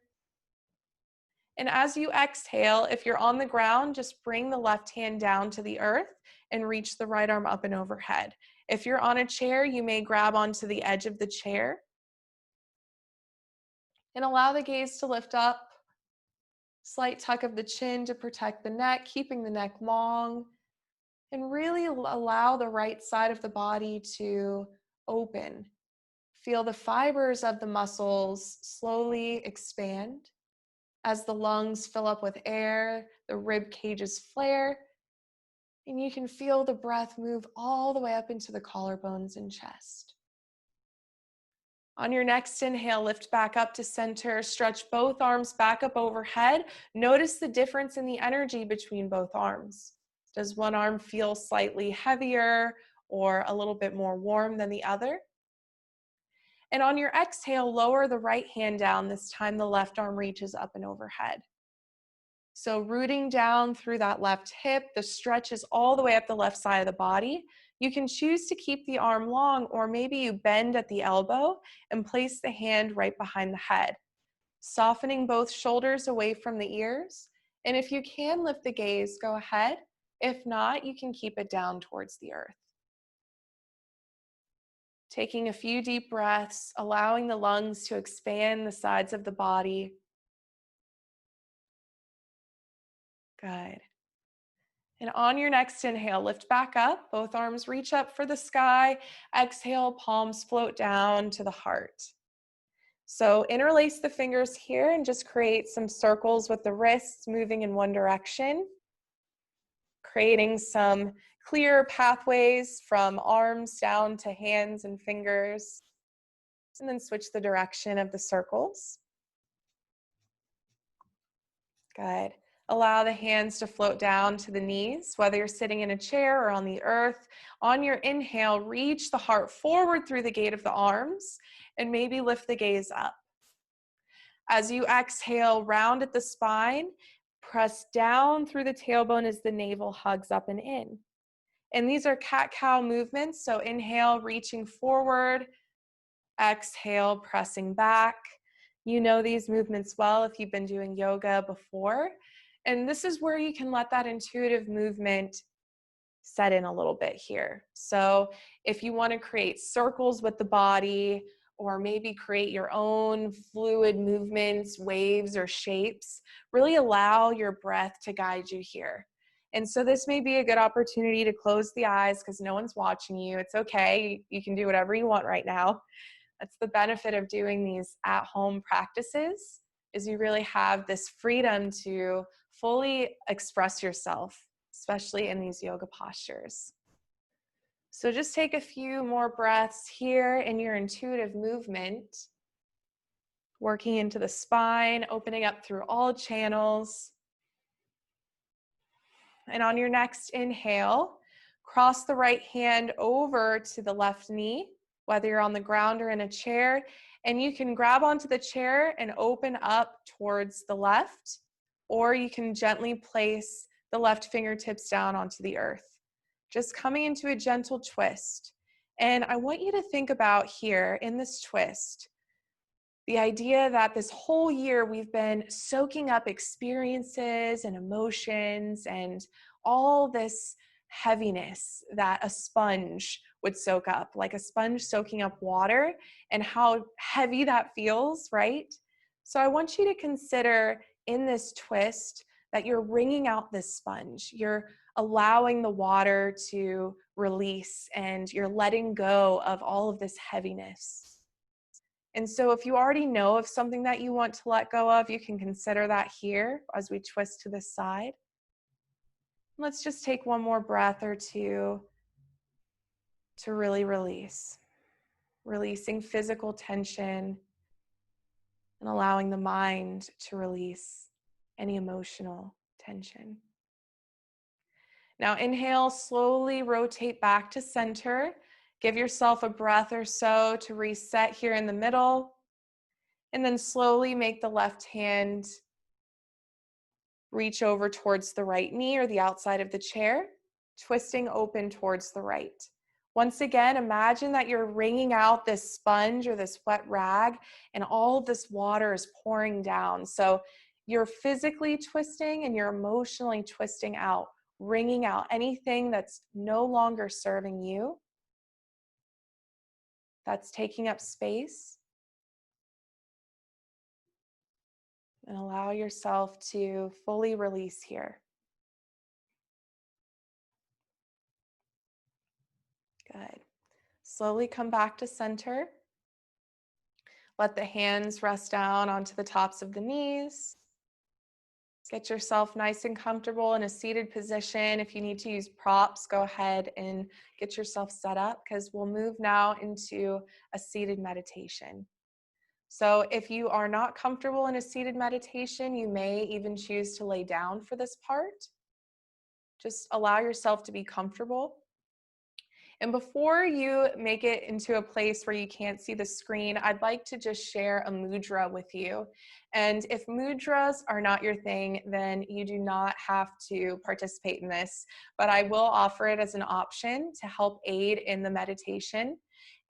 And as you exhale, if you're on the ground, just bring the left hand down to the earth and reach the right arm up and overhead. If you're on a chair, you may grab onto the edge of the chair. And allow the gaze to lift up. Slight tuck of the chin to protect the neck, keeping the neck long. And really allow the right side of the body to open. Feel the fibers of the muscles slowly expand. As the lungs fill up with air, the rib cages flare, and you can feel the breath move all the way up into the collarbones and chest. On your next inhale, lift back up to center, stretch both arms back up overhead. Notice the difference in the energy between both arms. Does one arm feel slightly heavier or a little bit more warm than the other? And on your exhale, lower the right hand down. This time the left arm reaches up and overhead. So rooting down through that left hip, the stretch is all the way up the left side of the body. You can choose to keep the arm long, or maybe you bend at the elbow and place the hand right behind the head, softening both shoulders away from the ears. And if you can lift the gaze, go ahead. If not, you can keep it down towards the earth. Taking a few deep breaths, allowing the lungs to expand the sides of the body. Good. And on your next inhale, lift back up. Both arms reach up for the sky. Exhale, palms float down to the heart. So interlace the fingers here and just create some circles with the wrists moving in one direction, creating some clear pathways from arms down to hands and fingers. And then switch the direction of the circles. Good. Allow the hands to float down to the knees, whether you're sitting in a chair or on the earth. On your inhale, reach the heart forward through the gate of the arms and maybe lift the gaze up. As you exhale, round at the spine, press down through the tailbone as the navel hugs up and in. And these are cat-cow movements. So inhale, reaching forward. Exhale, pressing back. You know these movements well if you've been doing yoga before. And this is where you can let that intuitive movement set in a little bit here. So if you want to create circles with the body, or maybe create your own fluid movements, waves, or shapes, really allow your breath to guide you here. And so this may be a good opportunity to close the eyes because no one's watching you. It's okay. You can do whatever you want right now. That's the benefit of doing these at-home practices, is you really have this freedom to fully express yourself, especially in these yoga postures. So just take a few more breaths here in your intuitive movement, working into the spine, opening up through all channels. And on your next inhale, cross the right hand over to the left knee, whether you're on the ground or in a chair, and you can grab onto the chair and open up towards the left, or you can gently place the left fingertips down onto the earth, just coming into a gentle twist. And I want you to think about here in this twist, The idea that this whole year we've been soaking up experiences and emotions and all this heaviness that a sponge would soak up, like a sponge soaking up water, and how heavy that feels, right? So I want you to consider in this twist that you're wringing out this sponge. You're allowing the water to release and you're letting go of all of this heaviness. And so if you already know of something that you want to let go of, you can consider that here as we twist to the side. Let's just take one more breath or two to really release. Releasing physical tension and allowing the mind to release any emotional tension. Now inhale, slowly rotate back to center. Give yourself a breath or so to reset here in the middle. And then slowly make the left hand reach over towards the right knee or the outside of the chair, twisting open towards the right. Once again, imagine that you're wringing out this sponge or this wet rag and all of this water is pouring down. So you're physically twisting and you're emotionally twisting out, wringing out anything that's no longer serving you, that's taking up space. And allow yourself to fully release here. Good. Slowly come back to center. Let the hands rest down onto the tops of the knees. Get yourself nice and comfortable in a seated position. If you need to use props, go ahead and get yourself set up because we'll move now into a seated meditation. So if you are not comfortable in a seated meditation, you may even choose to lay down for this part. Just allow yourself to be comfortable. And before you make it into a place where you can't see the screen, I'd like to just share a mudra with you. And if mudras are not your thing, then you do not have to participate in this, but I will offer it as an option to help aid in the meditation.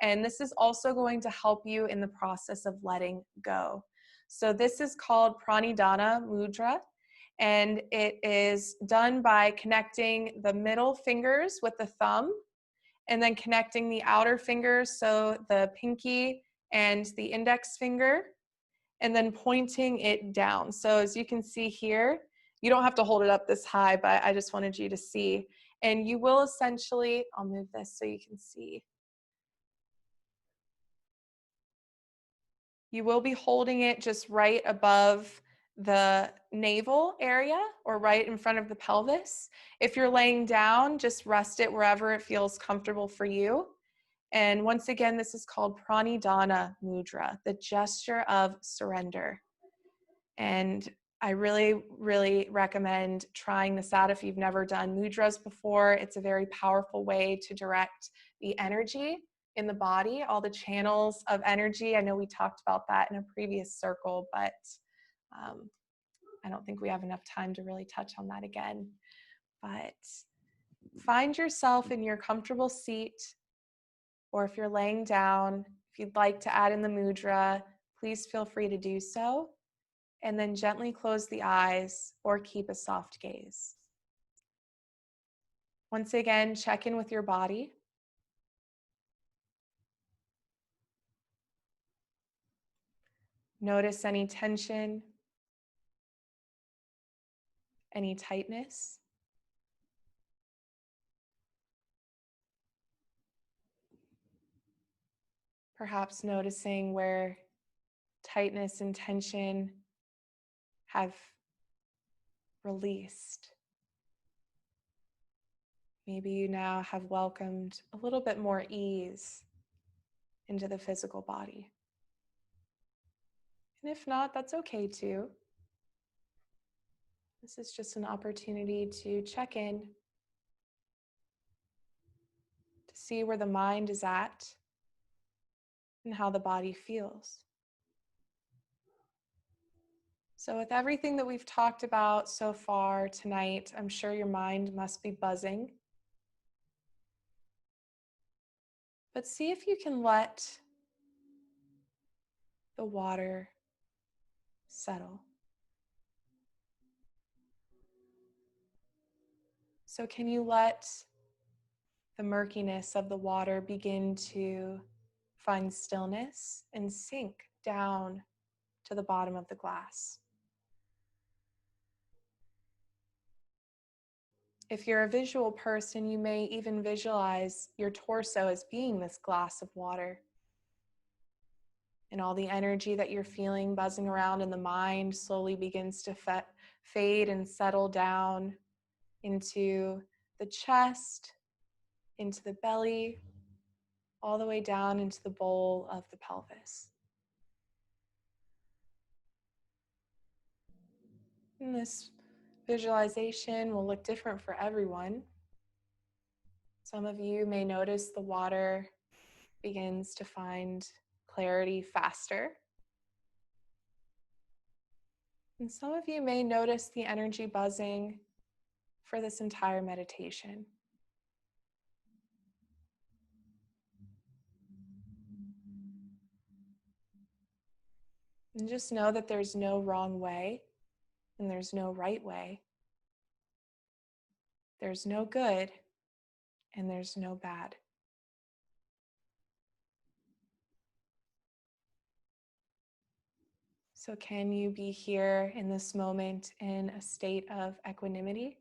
And this is also going to help you in the process of letting go. So this is called Pranidhana Mudra. And it is done by connecting the middle fingers with the thumb and then connecting the outer fingers, so the pinky and the index finger, and then pointing it down. So as you can see here, you don't have to hold it up this high, but I just wanted you to see. And you will essentially, I'll move this so you can see. You will be holding it just right above the navel area or right in front of the pelvis. If you're laying down, just rest it wherever it feels comfortable for you. And once again, this is called Pranidhana Mudra, the gesture of surrender. And I really, really recommend trying this out if you've never done mudras before. It's a very powerful way to direct the energy in the body, all the channels of energy. I know we talked about that in a previous circle, but I don't think we have enough time to really touch on that again. But find yourself in your comfortable seat, or if you're laying down, if you'd like to add in the mudra, please feel free to do so. And then gently close the eyes or keep a soft gaze. Once again, check in with your body. Notice any tension, any tightness. Perhaps noticing where tightness and tension have released. Maybe you now have welcomed a little bit more ease into the physical body. And if not, that's okay too. This is just an opportunity to check in, to see where the mind is at and how the body feels. So with everything that we've talked about so far tonight, I'm sure your mind must be buzzing. But see if you can let the water settle. So can you let the murkiness of the water begin to find stillness and sink down to the bottom of the glass? If you're a visual person, you may even visualize your torso as being this glass of water. And all the energy that you're feeling buzzing around in the mind slowly begins to fade and settle down into the chest, into the belly, all the way down into the bowl of the pelvis. And this visualization will look different for everyone. Some of you may notice the water begins to find clarity faster. And some of you may notice the energy buzzing for this entire meditation. And just know that there's no wrong way and there's no right way. There's no good and there's no bad. So can you be here in this moment in a state of equanimity?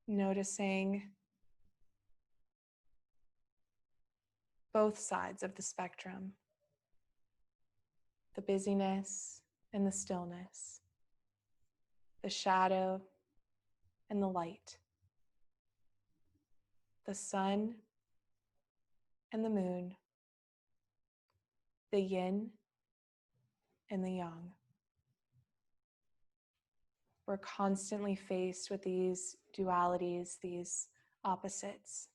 Noticing both sides of the spectrum, the busyness and the stillness, the shadow and the light, the sun and the moon, the yin and the yang. We're constantly faced with these dualities, these opposites.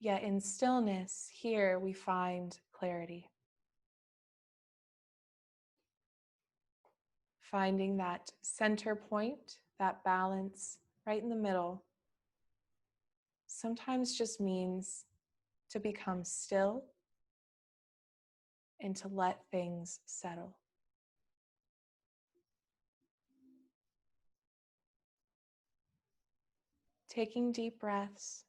Yet in stillness, here we find clarity. Finding that center point, that balance right in the middle, sometimes just means to become still and to let things settle. Taking deep breaths,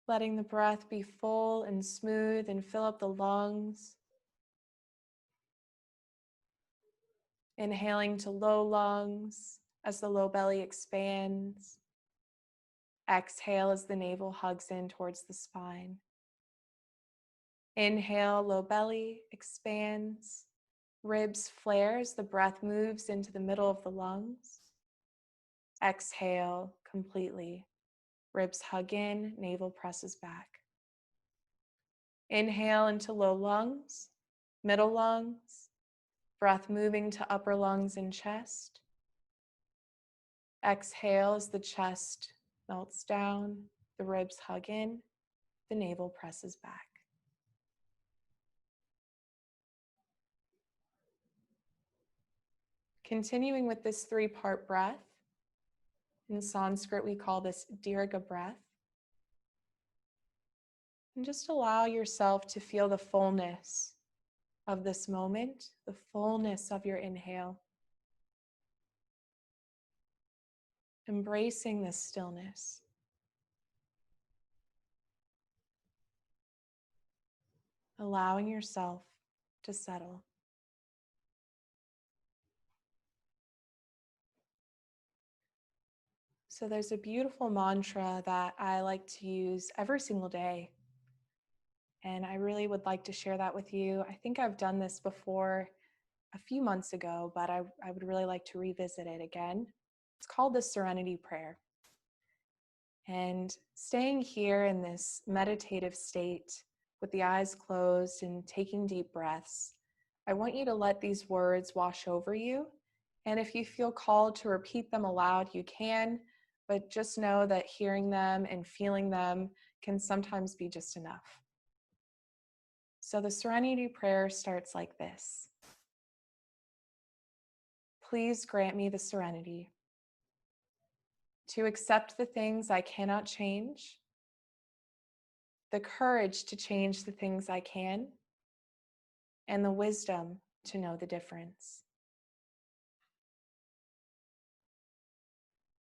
letting the breath be full and smooth and fill up the lungs. Inhaling to low lungs as the low belly expands. Exhale as the navel hugs in towards the spine. Inhale, low belly expands. Ribs flare as the breath moves into the middle of the lungs. Exhale completely. Ribs hug in, navel presses back. Inhale into low lungs, middle lungs, breath moving to upper lungs and chest. Exhale as the chest melts down, the ribs hug in, the navel presses back. Continuing with this 3-part breath. In Sanskrit, we call this Dirgha breath. And just allow yourself to feel the fullness of this moment, the fullness of your inhale. Embracing this stillness. Allowing yourself to settle. So there's a beautiful mantra that I like to use every single day. And I really would like to share that with you. I think I've done this before a few months ago, but I would really like to revisit it again. It's called the Serenity Prayer. And staying here in this meditative state with the eyes closed and taking deep breaths, I want you to let these words wash over you. And if you feel called to repeat them aloud, you can, but just know that hearing them and feeling them can sometimes be just enough. So the Serenity Prayer starts like this. please grant me the serenity to accept the things I cannot change, the courage to change the things I can, and the wisdom to know the difference.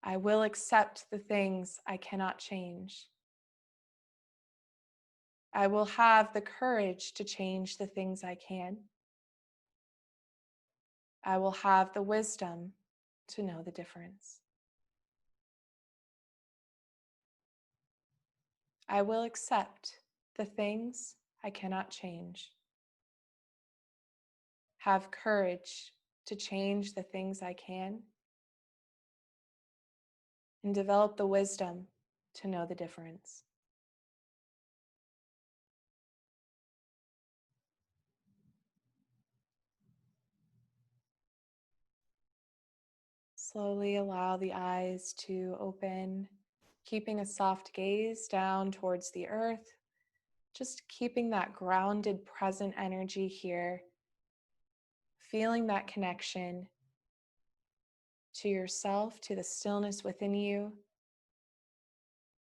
I will accept the things I cannot change. I will have the courage to change the things I can. I will have the wisdom to know the difference. I will accept the things I cannot change. Have courage to change the things I can, and develop the wisdom to know the difference. Slowly allow the eyes to open, keeping a soft gaze down towards the earth, just keeping that grounded, present energy here, feeling that connection to yourself, to the stillness within you.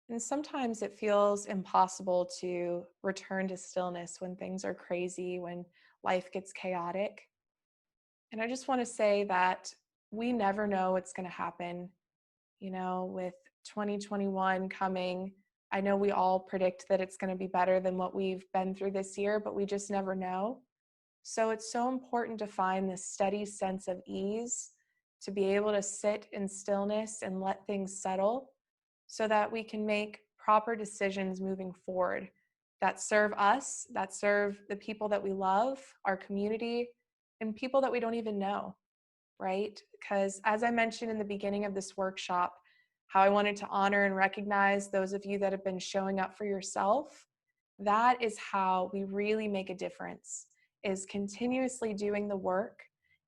And sometimes it feels impossible to return to stillness when things are crazy, when life gets chaotic. And I just want to say that we never know what's going to happen. You know, with 2021 coming, I know we all predict that it's going to be better than what we've been through this year, but we just never know. So it's so important to find this steady sense of ease, to be able to sit in stillness and let things settle so that we can make proper decisions moving forward that serve us, that serve the people that we love, our community, and people that we don't even know, right? Because as I mentioned in the beginning of this workshop, how I wanted to honor and recognize those of you that have been showing up for yourself, that is how we really make a difference, is continuously doing the work,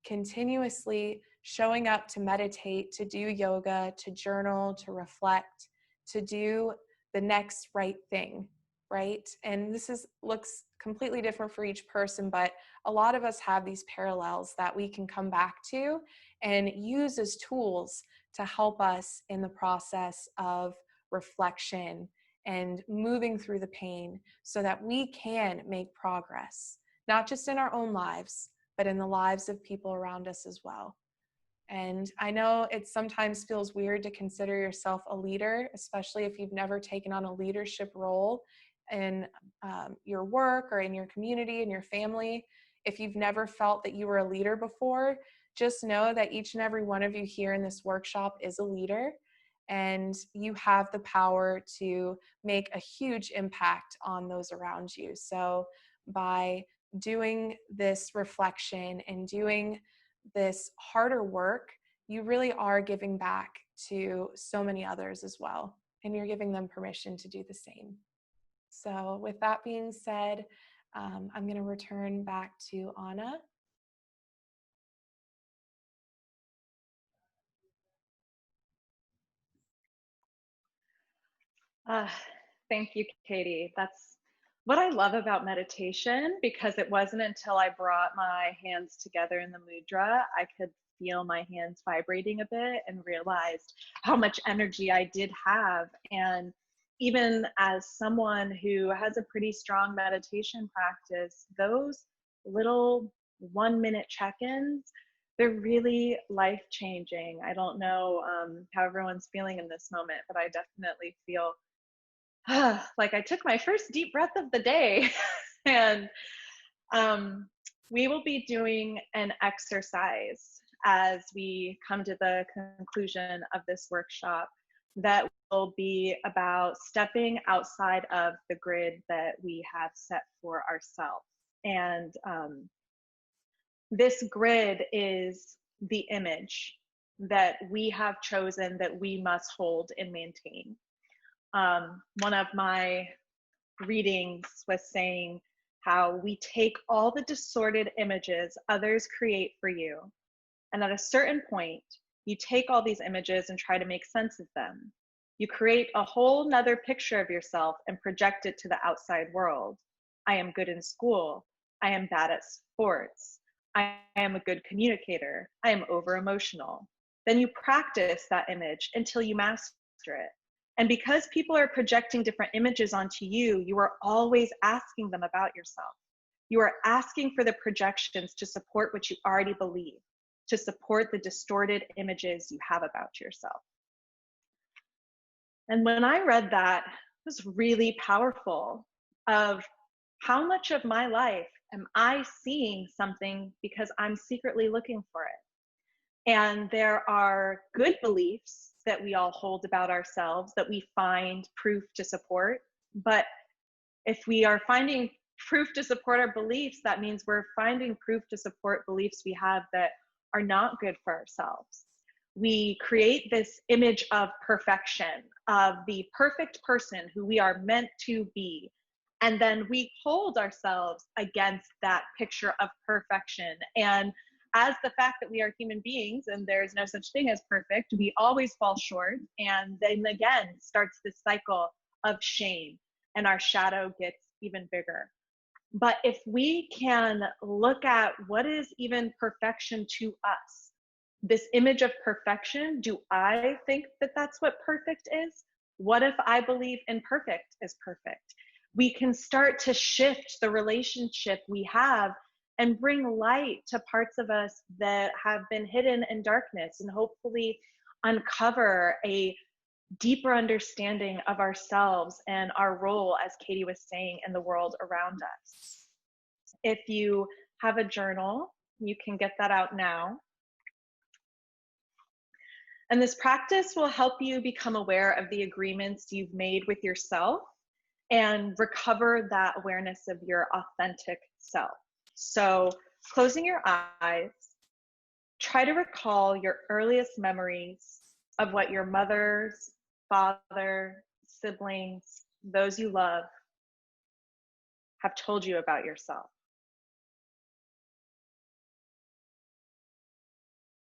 continuously showing up to meditate, to do yoga, to journal, to reflect, to do the next right thing, right? And this looks completely different for each person, but a lot of us have these parallels that we can come back to and use as tools to help us in the process of reflection and moving through the pain so that we can make progress, not just in our own lives, but in the lives of people around us as well. And I know it sometimes feels weird to consider yourself a leader, especially if you've never taken on a leadership role in your work or in your community, in your family. If you've never felt that you were a leader before, just know that each and every one of you here in this workshop is a leader, and you have the power to make a huge impact on those around you. So by doing this reflection and doing this harder work, you really are giving back to so many others as well, and you're giving them permission to do the same. So with that being said, I'm going to return back to Anna. Thank you, Katie. That's what I love about meditation, because it wasn't until I brought my hands together in the mudra, I could feel my hands vibrating a bit and realized how much energy I did have. And even as someone who has a pretty strong meditation practice, those little 1 minute check-ins, they're really life-changing. I don't know how everyone's feeling in this moment, but I definitely feel like I took my first deep breath of the day. And we will be doing an exercise as we come to the conclusion of this workshop that will be about stepping outside of the grid that we have set for ourselves. And this grid is the image that we have chosen that we must hold and maintain. One of my readings was saying how we take all the distorted images others create for you, and at a certain point, you take all these images and try to make sense of them. You create a whole nother picture of yourself and project it to the outside world. I am good in school. I am bad at sports. I am a good communicator. I am over emotional. Then you practice that image until you master it. And because people are projecting different images onto you, you are always asking them about yourself. You are asking for the projections to support what you already believe, to support the distorted images you have about yourself. And when I read that, it was really powerful of how much of my life am I seeing something because I'm secretly looking for it. And there are good beliefs that we all hold about ourselves that we find proof to support. But if we are finding proof to support our beliefs, that means we're finding proof to support beliefs we have that are not good for ourselves. We create this image of perfection, of the perfect person who we are meant to be. And then we hold ourselves against that picture of perfection. And as the fact that we are human beings and there's no such thing as perfect, we always fall short. And then again starts this cycle of shame, and our shadow gets even bigger. But if we can look at what is even perfection to us, this image of perfection, do I think that that's what perfect is? What if I believe imperfect is perfect? We can start to shift the relationship we have and bring light to parts of us that have been hidden in darkness, and hopefully uncover a deeper understanding of ourselves and our role, as Katie was saying, in the world around us. If you have a journal, you can get that out now. And this practice will help you become aware of the agreements you've made with yourself and recover that awareness of your authentic self. So, closing your eyes, try to recall your earliest memories of what your mother's, father, siblings, those you love have told you about yourself.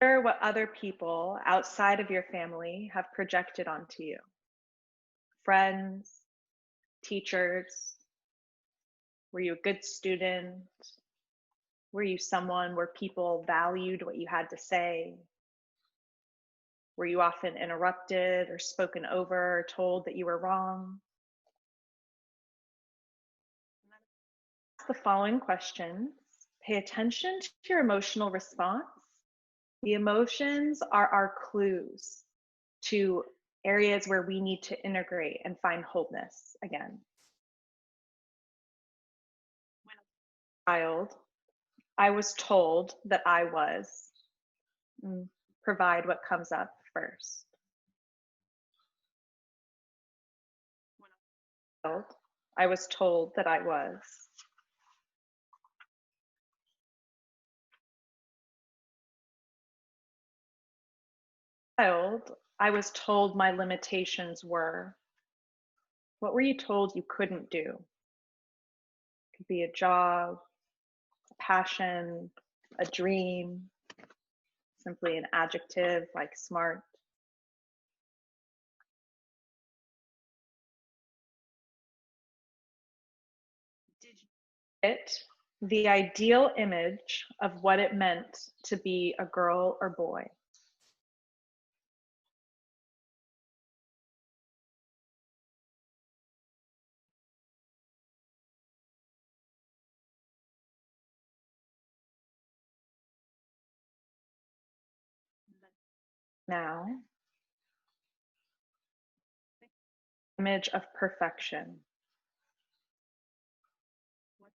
Or what other people outside of your family have projected onto you. Friends, teachers, were you a good student? Were you someone where people valued what you had to say? Were you often interrupted or spoken over or told that you were wrong? Ask the following questions. Pay attention to your emotional response. The emotions are our clues to areas where we need to integrate and find wholeness again. When a child, I was told that I was. Provide what comes up first. When a child, I was told that I was. Child, I was told my limitations were. What were you told you couldn't do? It could be a job, a passion, a dream, simply an adjective like smart. Did you get the ideal image of what it meant to be a girl or boy? Now, image of perfection. What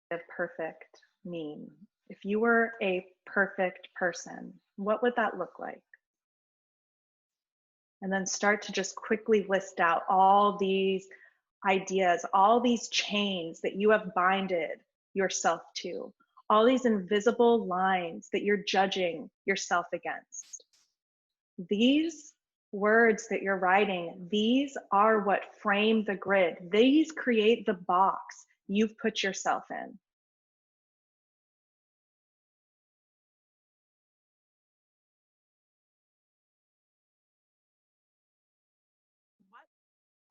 does perfect mean? If you were a perfect person, what would that look like? And then start to just quickly list out all these ideas, all these chains that you have binded yourself to, all these invisible lines that you're judging yourself against. These words that you're writing, these are what frame the grid. These create the box you've put yourself in. What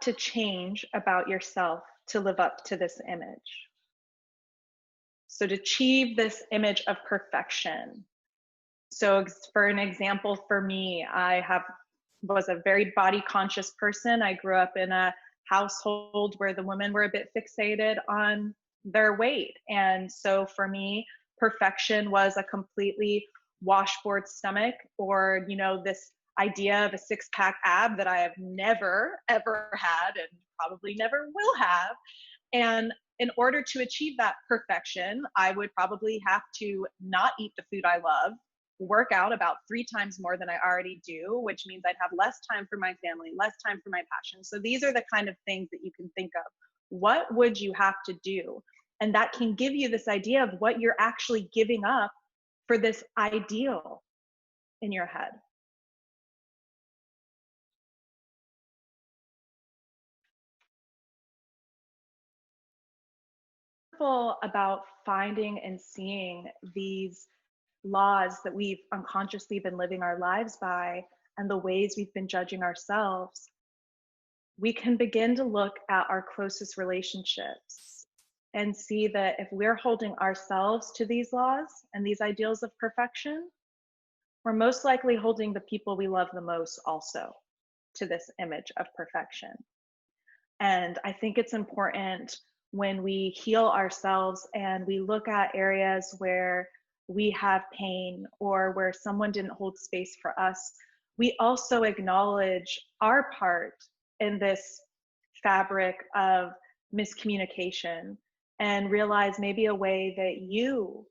to change about yourself to live up to this image? So to achieve this image of perfection. So for an example, for me, was a very body conscious person. I grew up in a household where the women were a bit fixated on their weight. And so for me, perfection was a completely washboard stomach, or, you know, this idea of a six-pack ab that I have never, ever had and probably never will have. And in order to achieve that perfection, I would probably have to not eat the food I love, work out about 3 times more than I already do, which means I'd have less time for my family, less time for my passion. So these are the kind of things that you can think of. What would you have to do? And that can give you this idea of what you're actually giving up for this ideal in your head. About finding and seeing these laws that we've unconsciously been living our lives by and the ways we've been judging ourselves, we can begin to look at our closest relationships and see that if we're holding ourselves to these laws and these ideals of perfection, we're most likely holding the people we love the most also to this image of perfection. And I think it's important when we heal ourselves and we look at areas where we have pain or where someone didn't hold space for us, we also acknowledge our part in this fabric of miscommunication and realize maybe a way that you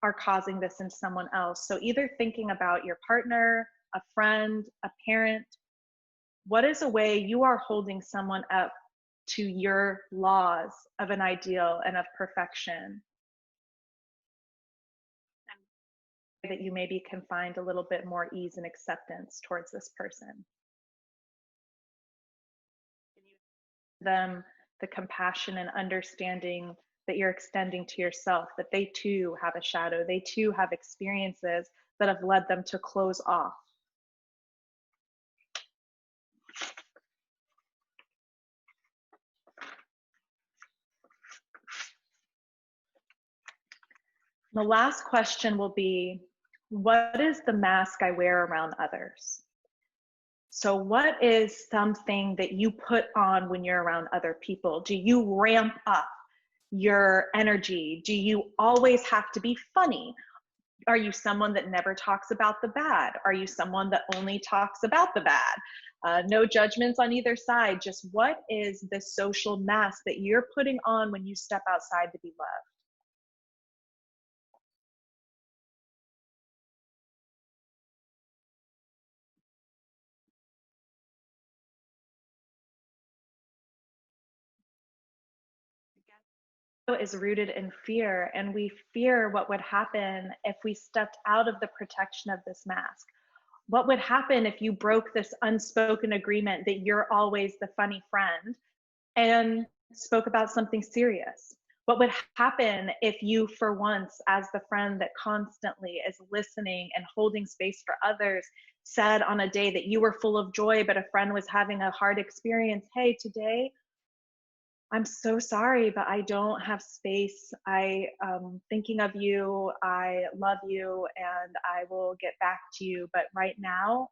are causing this in someone else. So either thinking about your partner, a friend, a parent, what is a way you are holding someone up to your laws of an ideal and of perfection, that you maybe can find a little bit more ease and acceptance towards this person. Them the compassion and understanding that you're extending to yourself, that they too have a shadow, they too have experiences that have led them to close off. The last question will be, what is the mask I wear around others? So what is something that you put on when you're around other people? Do you ramp up your energy? Do you always have to be funny? Are you someone that never talks about the bad? Are you someone that only talks about the bad? No judgments on either side. Just what is the social mask that you're putting on when you step outside to be loved? Is rooted in fear, and we fear what would happen if we stepped out of the protection of this mask. What would happen if you broke this unspoken agreement that you're always the funny friend and spoke about something serious? What would happen if you, for once, as the friend that constantly is listening and holding space for others, said on a day that you were full of joy, but a friend was having a hard experience, hey, today I'm so sorry, but I don't have space. Thinking of you. I love you, and I will get back to you. But right now,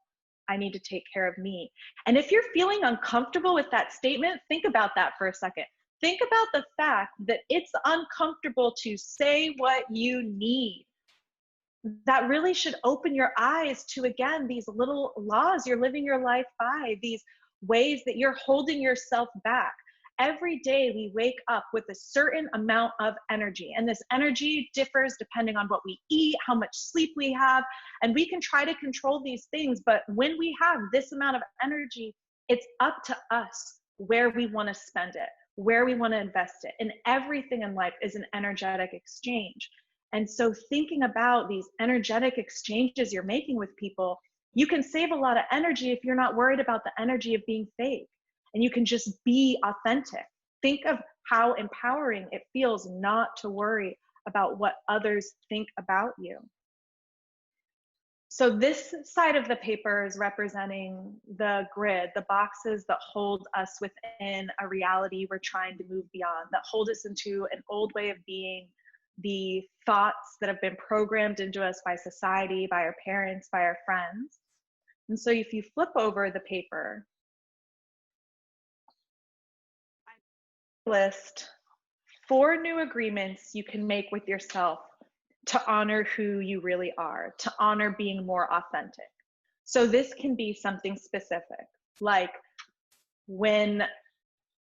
I need to take care of me. And if you're feeling uncomfortable with that statement, think about that for a second. Think about the fact that it's uncomfortable to say what you need. That really should open your eyes to, again, these little laws you're living your life by, these ways that you're holding yourself back. Every day we wake up with a certain amount of energy, and this energy differs depending on what we eat, how much sleep we have, and we can try to control these things. But when we have this amount of energy, it's up to us where we want to spend it, where we want to invest it. And everything in life is an energetic exchange. And so thinking about these energetic exchanges you're making with people, you can save a lot of energy if you're not worried about the energy of being fake. And you can just be authentic. Think of how empowering it feels not to worry about what others think about you. So this side of the paper is representing the grid, the boxes that hold us within a reality we're trying to move beyond, that hold us into an old way of being, the thoughts that have been programmed into us by society, by our parents, by our friends. And so if you flip over the paper, list 4 new agreements you can make with yourself to honor who you really are, to honor being more authentic. So this can be something specific, like when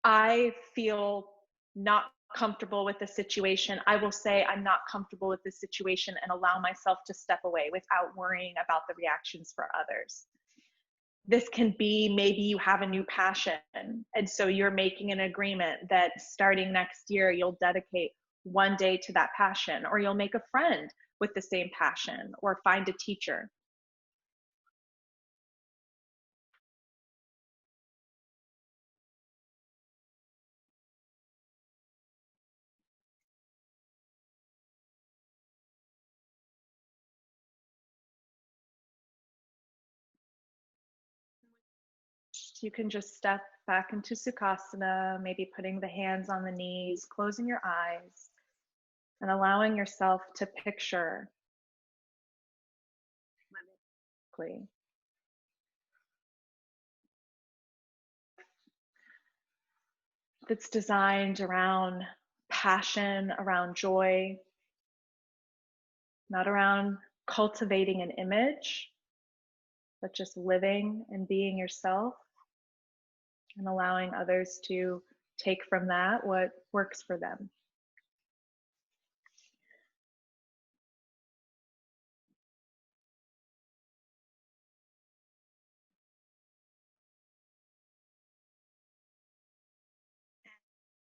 I feel not comfortable with the situation, I will say I'm not comfortable with this situation and allow myself to step away without worrying about the reactions for others. This can be maybe you have a new passion, and so you're making an agreement that starting next year you'll dedicate one day to that passion, or you'll make a friend with the same passion, or find a teacher. You can just step back into Sukhasana, maybe putting the hands on the knees, closing your eyes, and allowing yourself to picture that's designed around passion, around joy, not around cultivating an image, but just living and being yourself and allowing others to take from that what works for them.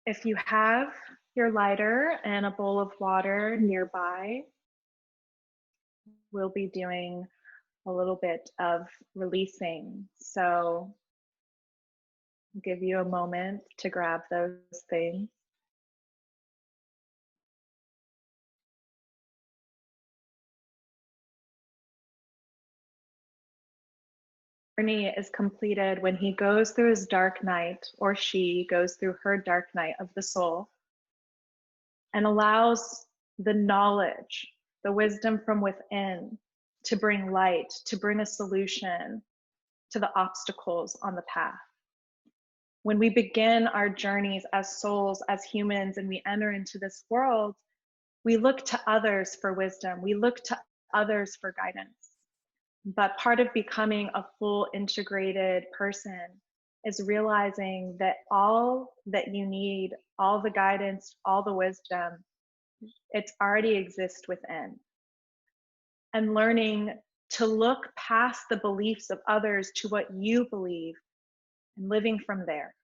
If you have your lighter and a bowl of water nearby, we'll be doing a little bit of releasing. So I'll give you a moment to grab those things. Journey is completed when he goes through his dark night, or she goes through her dark night of the soul, and allows the knowledge, the wisdom from within to bring light, to bring a solution to the obstacles on the path. When we begin our journeys as souls, as humans, and we enter into this world, we look to others for wisdom. We look to others for guidance. But part of becoming a full integrated person is realizing that all that you need, all the guidance, all the wisdom, it already exists within. And learning to look past the beliefs of others to what you believe and living from there.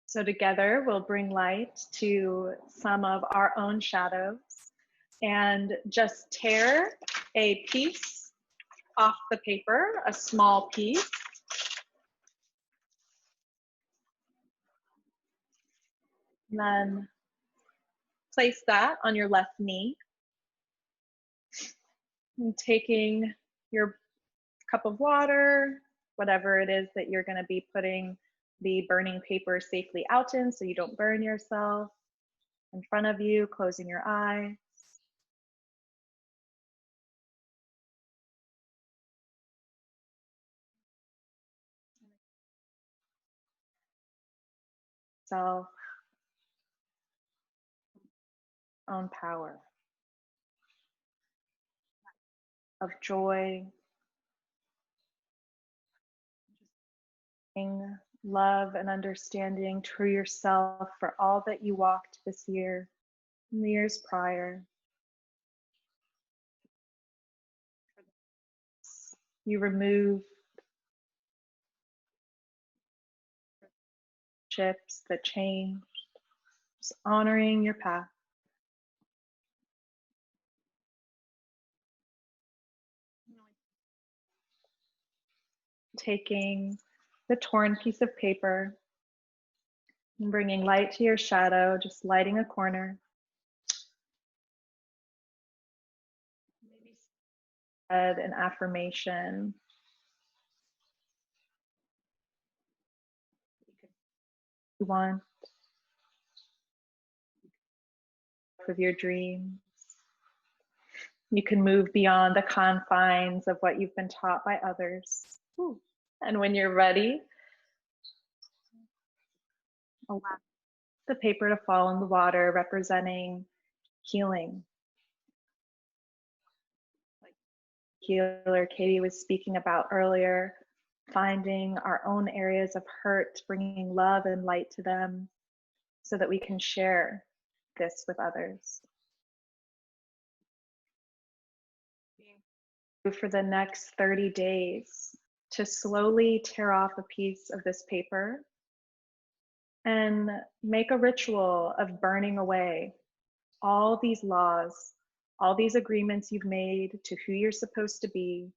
So together we'll bring light to some of our own shadows and just tear a piece off the paper, a small piece. And then place that on your left knee. And taking your cup of water, whatever it is that you're going to be putting the burning paper safely out in so you don't burn yourself, in front of you, closing your eyes. Self, own power of joy, love and understanding to yourself for all that you walked this year and the years prior. You remove chips that changed, just honoring your path. Taking the torn piece of paper and bringing light to your shadow, just lighting a corner. Maybe said an affirmation. You want of your dreams. You can move beyond the confines of what you've been taught by others. And when you're ready, allow the paper to fall in the water, representing healing. Like healer Katie was speaking about earlier, finding our own areas of hurt, bringing love and light to them so that we can share this with others. For the next 30 days to slowly tear off a piece of this paper and make a ritual of burning away all these laws, all these agreements you've made to who you're supposed to be,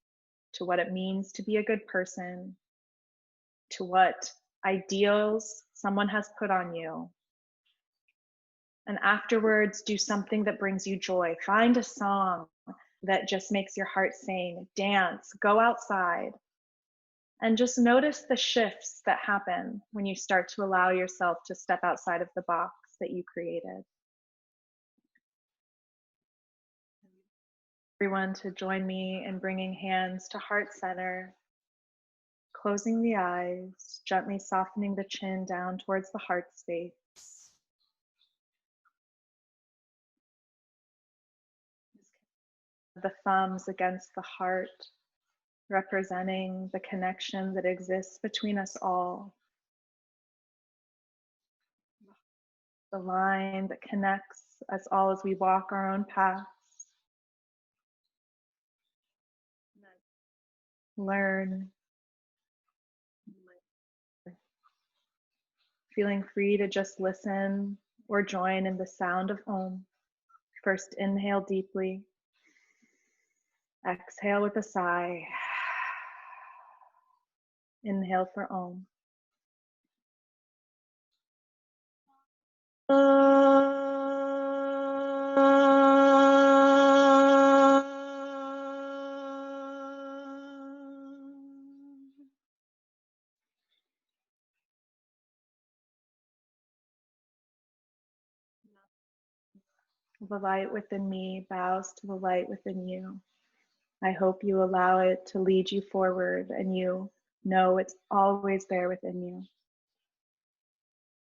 to what it means to be a good person, to what ideals someone has put on you. And afterwards, do something that brings you joy. Find a song that just makes your heart sing, dance, go outside, and just notice the shifts that happen when you start to allow yourself to step outside of the box that you created. Everyone to join me in bringing hands to heart center, closing the eyes, gently softening the chin down towards the heart space. The thumbs against the heart, representing the connection that exists between us all. The line that connects us all as we walk our own paths. Learn. Feeling free to just listen or join in the sound of Om. First, inhale deeply. Exhale with a sigh. Inhale for Om. The light within me bows to the light within you. I hope you allow it to lead you forward and you know it's always there within you.